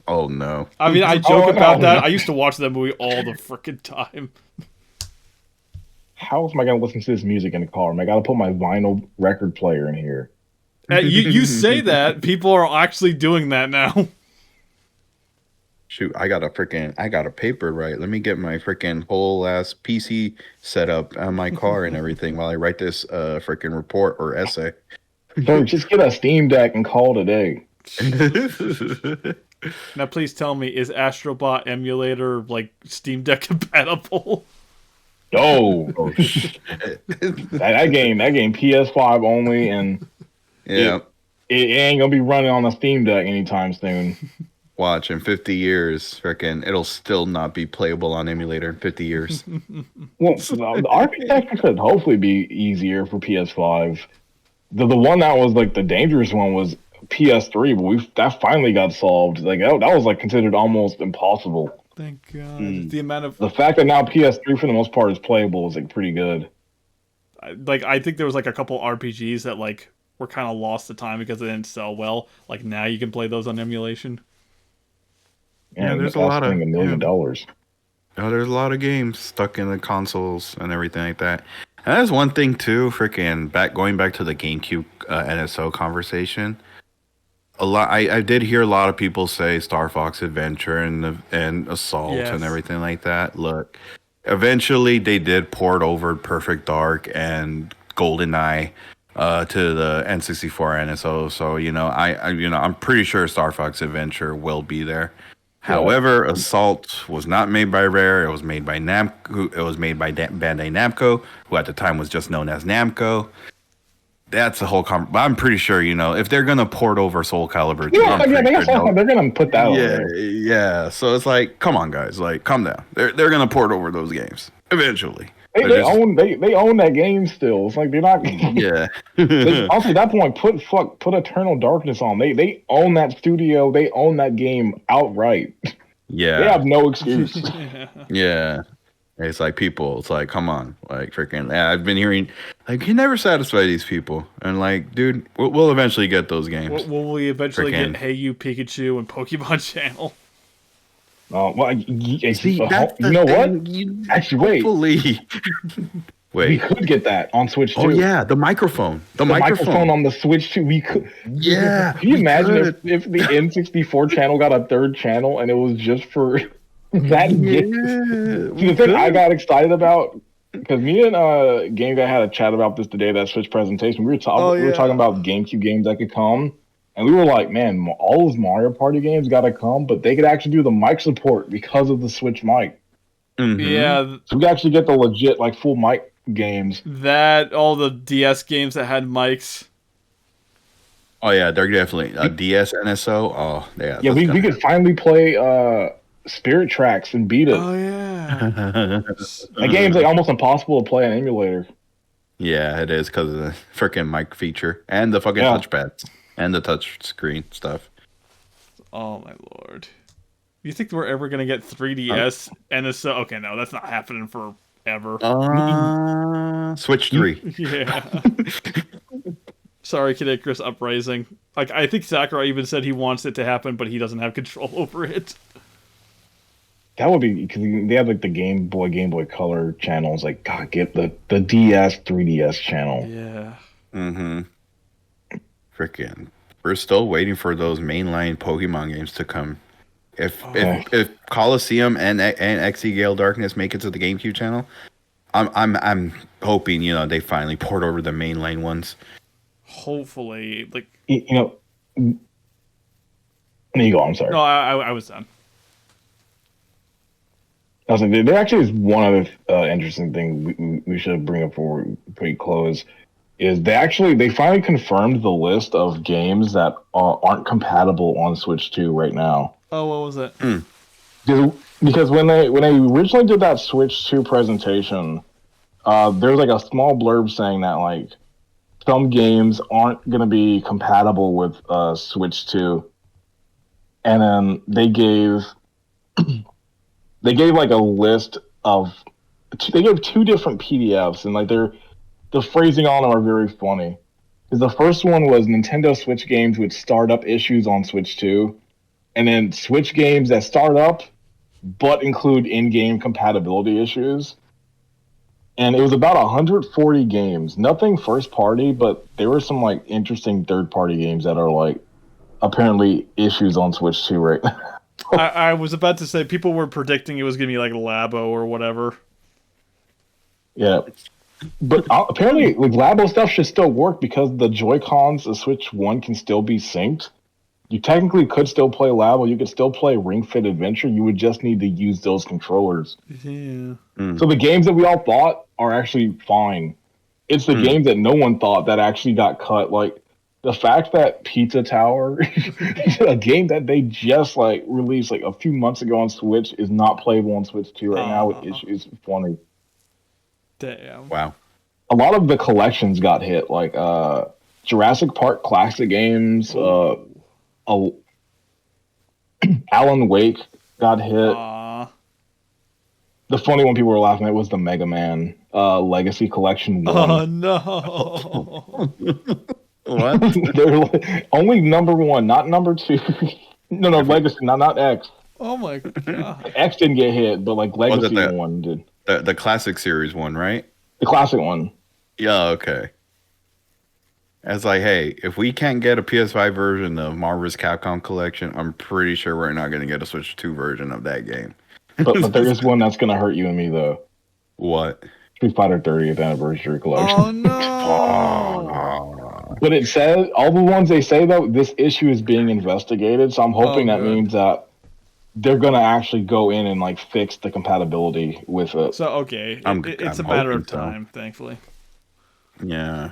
Oh no. I mean, I joke about that. I used to watch that movie all the frickin' time. How am I gonna listen to this music in the car? I gotta put my vinyl record player in here. You say that, people are actually doing that now. Shoot, I got a paper right. Let me get my freaking whole ass PC set up on my car and everything while I write this freaking report or essay. So just get a Steam Deck and call it a day. Now, please tell me, is Astrobot emulator like Steam Deck compatible? Oh, that game PS5 only, and yeah, it ain't gonna be running on the Steam Deck anytime soon. Watch in 50 years, freaking, it'll still not be playable on emulator in 50 years. Well, the architecture could hopefully be easier for PS5. The one that was like the dangerous one was PS3, but that finally got solved. Like that was like considered almost impossible. Thank God. The fact that now PS3 for the most part is playable is like pretty good. I think there was like a couple RPGs that like were kind of lost to time because they didn't sell well. Like now you can play those on emulation. Yeah, there's a lot of $1 million. Oh, there's a lot of games stuck in the consoles and everything like that. And that's one thing too. Freaking going back to the GameCube NSO conversation. I did hear a lot of people say Star Fox Adventure and Assault and everything like that. Look, eventually they did port over Perfect Dark and GoldenEye to the N64 NSO. So I'm pretty sure Star Fox Adventure will be there. However, Assault was not made by Rare. It was made by Namco. It was made by Bandai Namco, who at the time was just known as Namco. That's a whole I'm pretty sure, if they're gonna port over Soul Calibur 2, they're gonna put that on there. Yeah. So it's like, come on, guys, like, calm down. They're gonna port over those games eventually. They own that game still. It's like they're not. Yeah. Also, at that point, put Eternal Darkness on. They own that studio. They own that game outright. Yeah. They have no excuse. Yeah. It's like people. It's like, come on, like freaking. I've been hearing, like, you never satisfy these people, and like, dude, we'll eventually get those games. Will we eventually get Hey You Pikachu and Pokemon Channel? Well, See, you know what? Actually, wait. We could get that on Switch too. Oh yeah, the microphone. The microphone on the Switch too. We could. Yeah. Can you imagine if the N64 channel got a third channel and it was just for that? Yeah. See, the thing I got excited about, because me and GameGuy had a chat about this today, that Switch presentation. We were talking about GameCube games that could come. And we were like, man, all those Mario Party games got to come, but they could actually do the mic support because of the Switch mic. Mm-hmm. Yeah. So we could actually get the legit, like, full mic games. All the DS games that had mics. Oh, yeah, they're definitely. DS, NSO, oh, yeah. Yeah, we could finally play Spirit Tracks and beat it. Oh, yeah. That game's like almost impossible to play on emulator. Yeah, it is because of the freaking mic feature and the fucking touchpads. And the touch screen stuff. Oh my lord! You think we're ever gonna get 3DS NSO? Okay, no, that's not happening forever. Switch 3. Yeah. Sorry, Kid Icarus Uprising. Like, I think Sakurai even said he wants it to happen, but he doesn't have control over it. That would be because they have like the Game Boy Color channels. Like, God, get the DS, 3DS channel. Yeah. Mm-hmm. Freaking, we're still waiting for those mainline Pokemon games to come. If Coliseum and XE Gale Darkness make it to the GameCube channel, I'm hoping they finally port over the mainline ones. Hopefully, like There you go. I'm sorry. no, I was done. I was like, there actually is one other interesting thing we should bring up before we close. Is they finally confirmed the list of games that aren't compatible on Switch 2 right now. Oh, what was it? Because when they originally did that Switch 2 presentation, there's like a small blurb saying that like some games aren't going to be compatible with Switch 2, and then they gave like a list of they gave two different PDFs, and like the phrasing on them are very funny. Because the first one was Nintendo Switch games with startup issues on Switch 2, and then Switch games that start up but include in-game compatibility issues. And it was about 140 games. Nothing first party, but there were some like interesting third party games that are like apparently issues on Switch 2 right now. I was about to say people were predicting it was gonna be like Labo or whatever. Yeah. But apparently, like, Labo stuff should still work because the Joy-Cons of Switch 1 can still be synced. You technically could still play Labo. You could still play Ring Fit Adventure. You would just need to use those controllers. Yeah. So the games that we all thought are actually fine. It's the games that no one thought that actually got cut. Like, the fact that Pizza Tower, a game that they just, like, released, like, a few months ago on Switch, is not playable on Switch 2 right now with issues. Funny. Damn. Wow. A lot of the collections got hit, like Jurassic Park classic games. Alan Wake got hit. The funny one people were laughing at was the Mega Man Legacy Collection 1. Oh no! What? They're like, only number 1, not number 2. no, Legacy, not X. Oh my god! X didn't get hit, but like Legacy the 1 did. The classic series one, right? The classic one. Yeah, okay. It's like, hey, if we can't get a PS5 version of Marvel's Capcom Collection, I'm pretty sure we're not going to get a Switch 2 version of that game. But there is one that's going to hurt you and me, though. What? Street Fighter 30th Anniversary Collection. Oh no! But it says, all the ones they say, though, this issue is being investigated, so I'm hoping that means that they're going to actually go in and like fix the compatibility with it. So okay, it's a I'm matter of hoping so. time, thankfully. Yeah.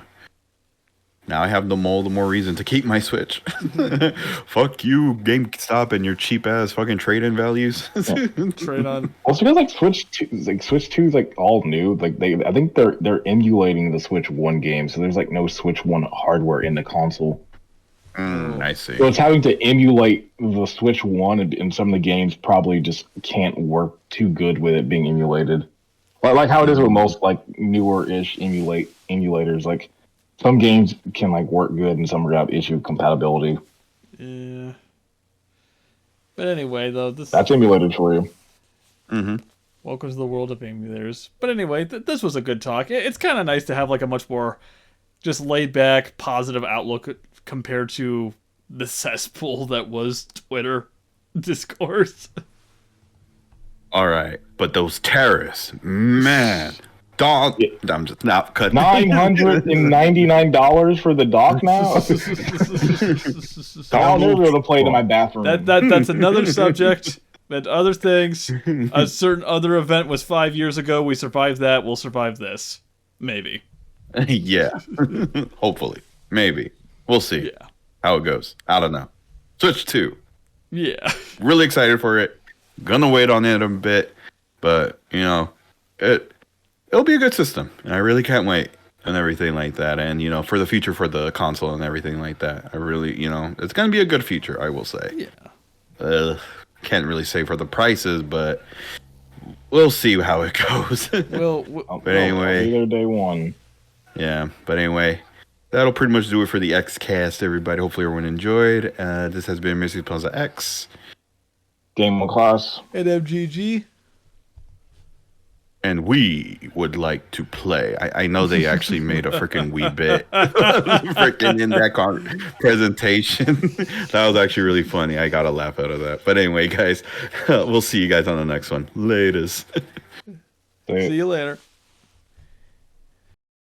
Now I have the more reason to keep my Switch. Fuck you, GameStop, and your cheap ass fucking trade-in values. Trade on. Also, because like Switch 2 is like all new. Like I think they're emulating the Switch 1 game, so there's like no Switch 1 hardware in the console. I see. So it's having to emulate the Switch 1, and some of the games probably just can't work too good with it being emulated. Like how it is with most like newer-ish emulators. Like some games can like work good, and some have issue with compatibility. Yeah. But anyway, though, That's emulated for you. Mm-hmm. Welcome to the world of emulators. But anyway, this was a good talk. It's kind of nice to have like a much more just laid back, positive outlook compared to the cesspool that was Twitter discourse. All right, but those terrorists, man, dog. Yeah. I'm just not cutting. $999 for the dock now. I'll never be able to play it in my bathroom. That's another subject. And other things. A certain other event was 5 years ago. We survived that. We'll survive this. Maybe. Yeah, hopefully, maybe. We'll see how it goes. I don't know. Switch 2. Yeah. Really excited for it. Gonna wait on it a bit, but it'll be a good system, and I really can't wait and everything like that. And for the future for the console and everything like that, I really it's gonna be a good feature, I will say. Yeah. Can't really say for the prices, but we'll see how it goes. But anyway, either day one. Yeah, but anyway, that'll pretty much do it for the X Cast, everybody. Hopefully everyone enjoyed. This has been MrESPNozaX. GamingWithClass. And MGG. And we would like to play. I know they actually made a freaking wee bit freaking in that presentation. That was actually really funny. I got a laugh out of that. But anyway, guys, we'll see you guys on the next one. Latest. See you later.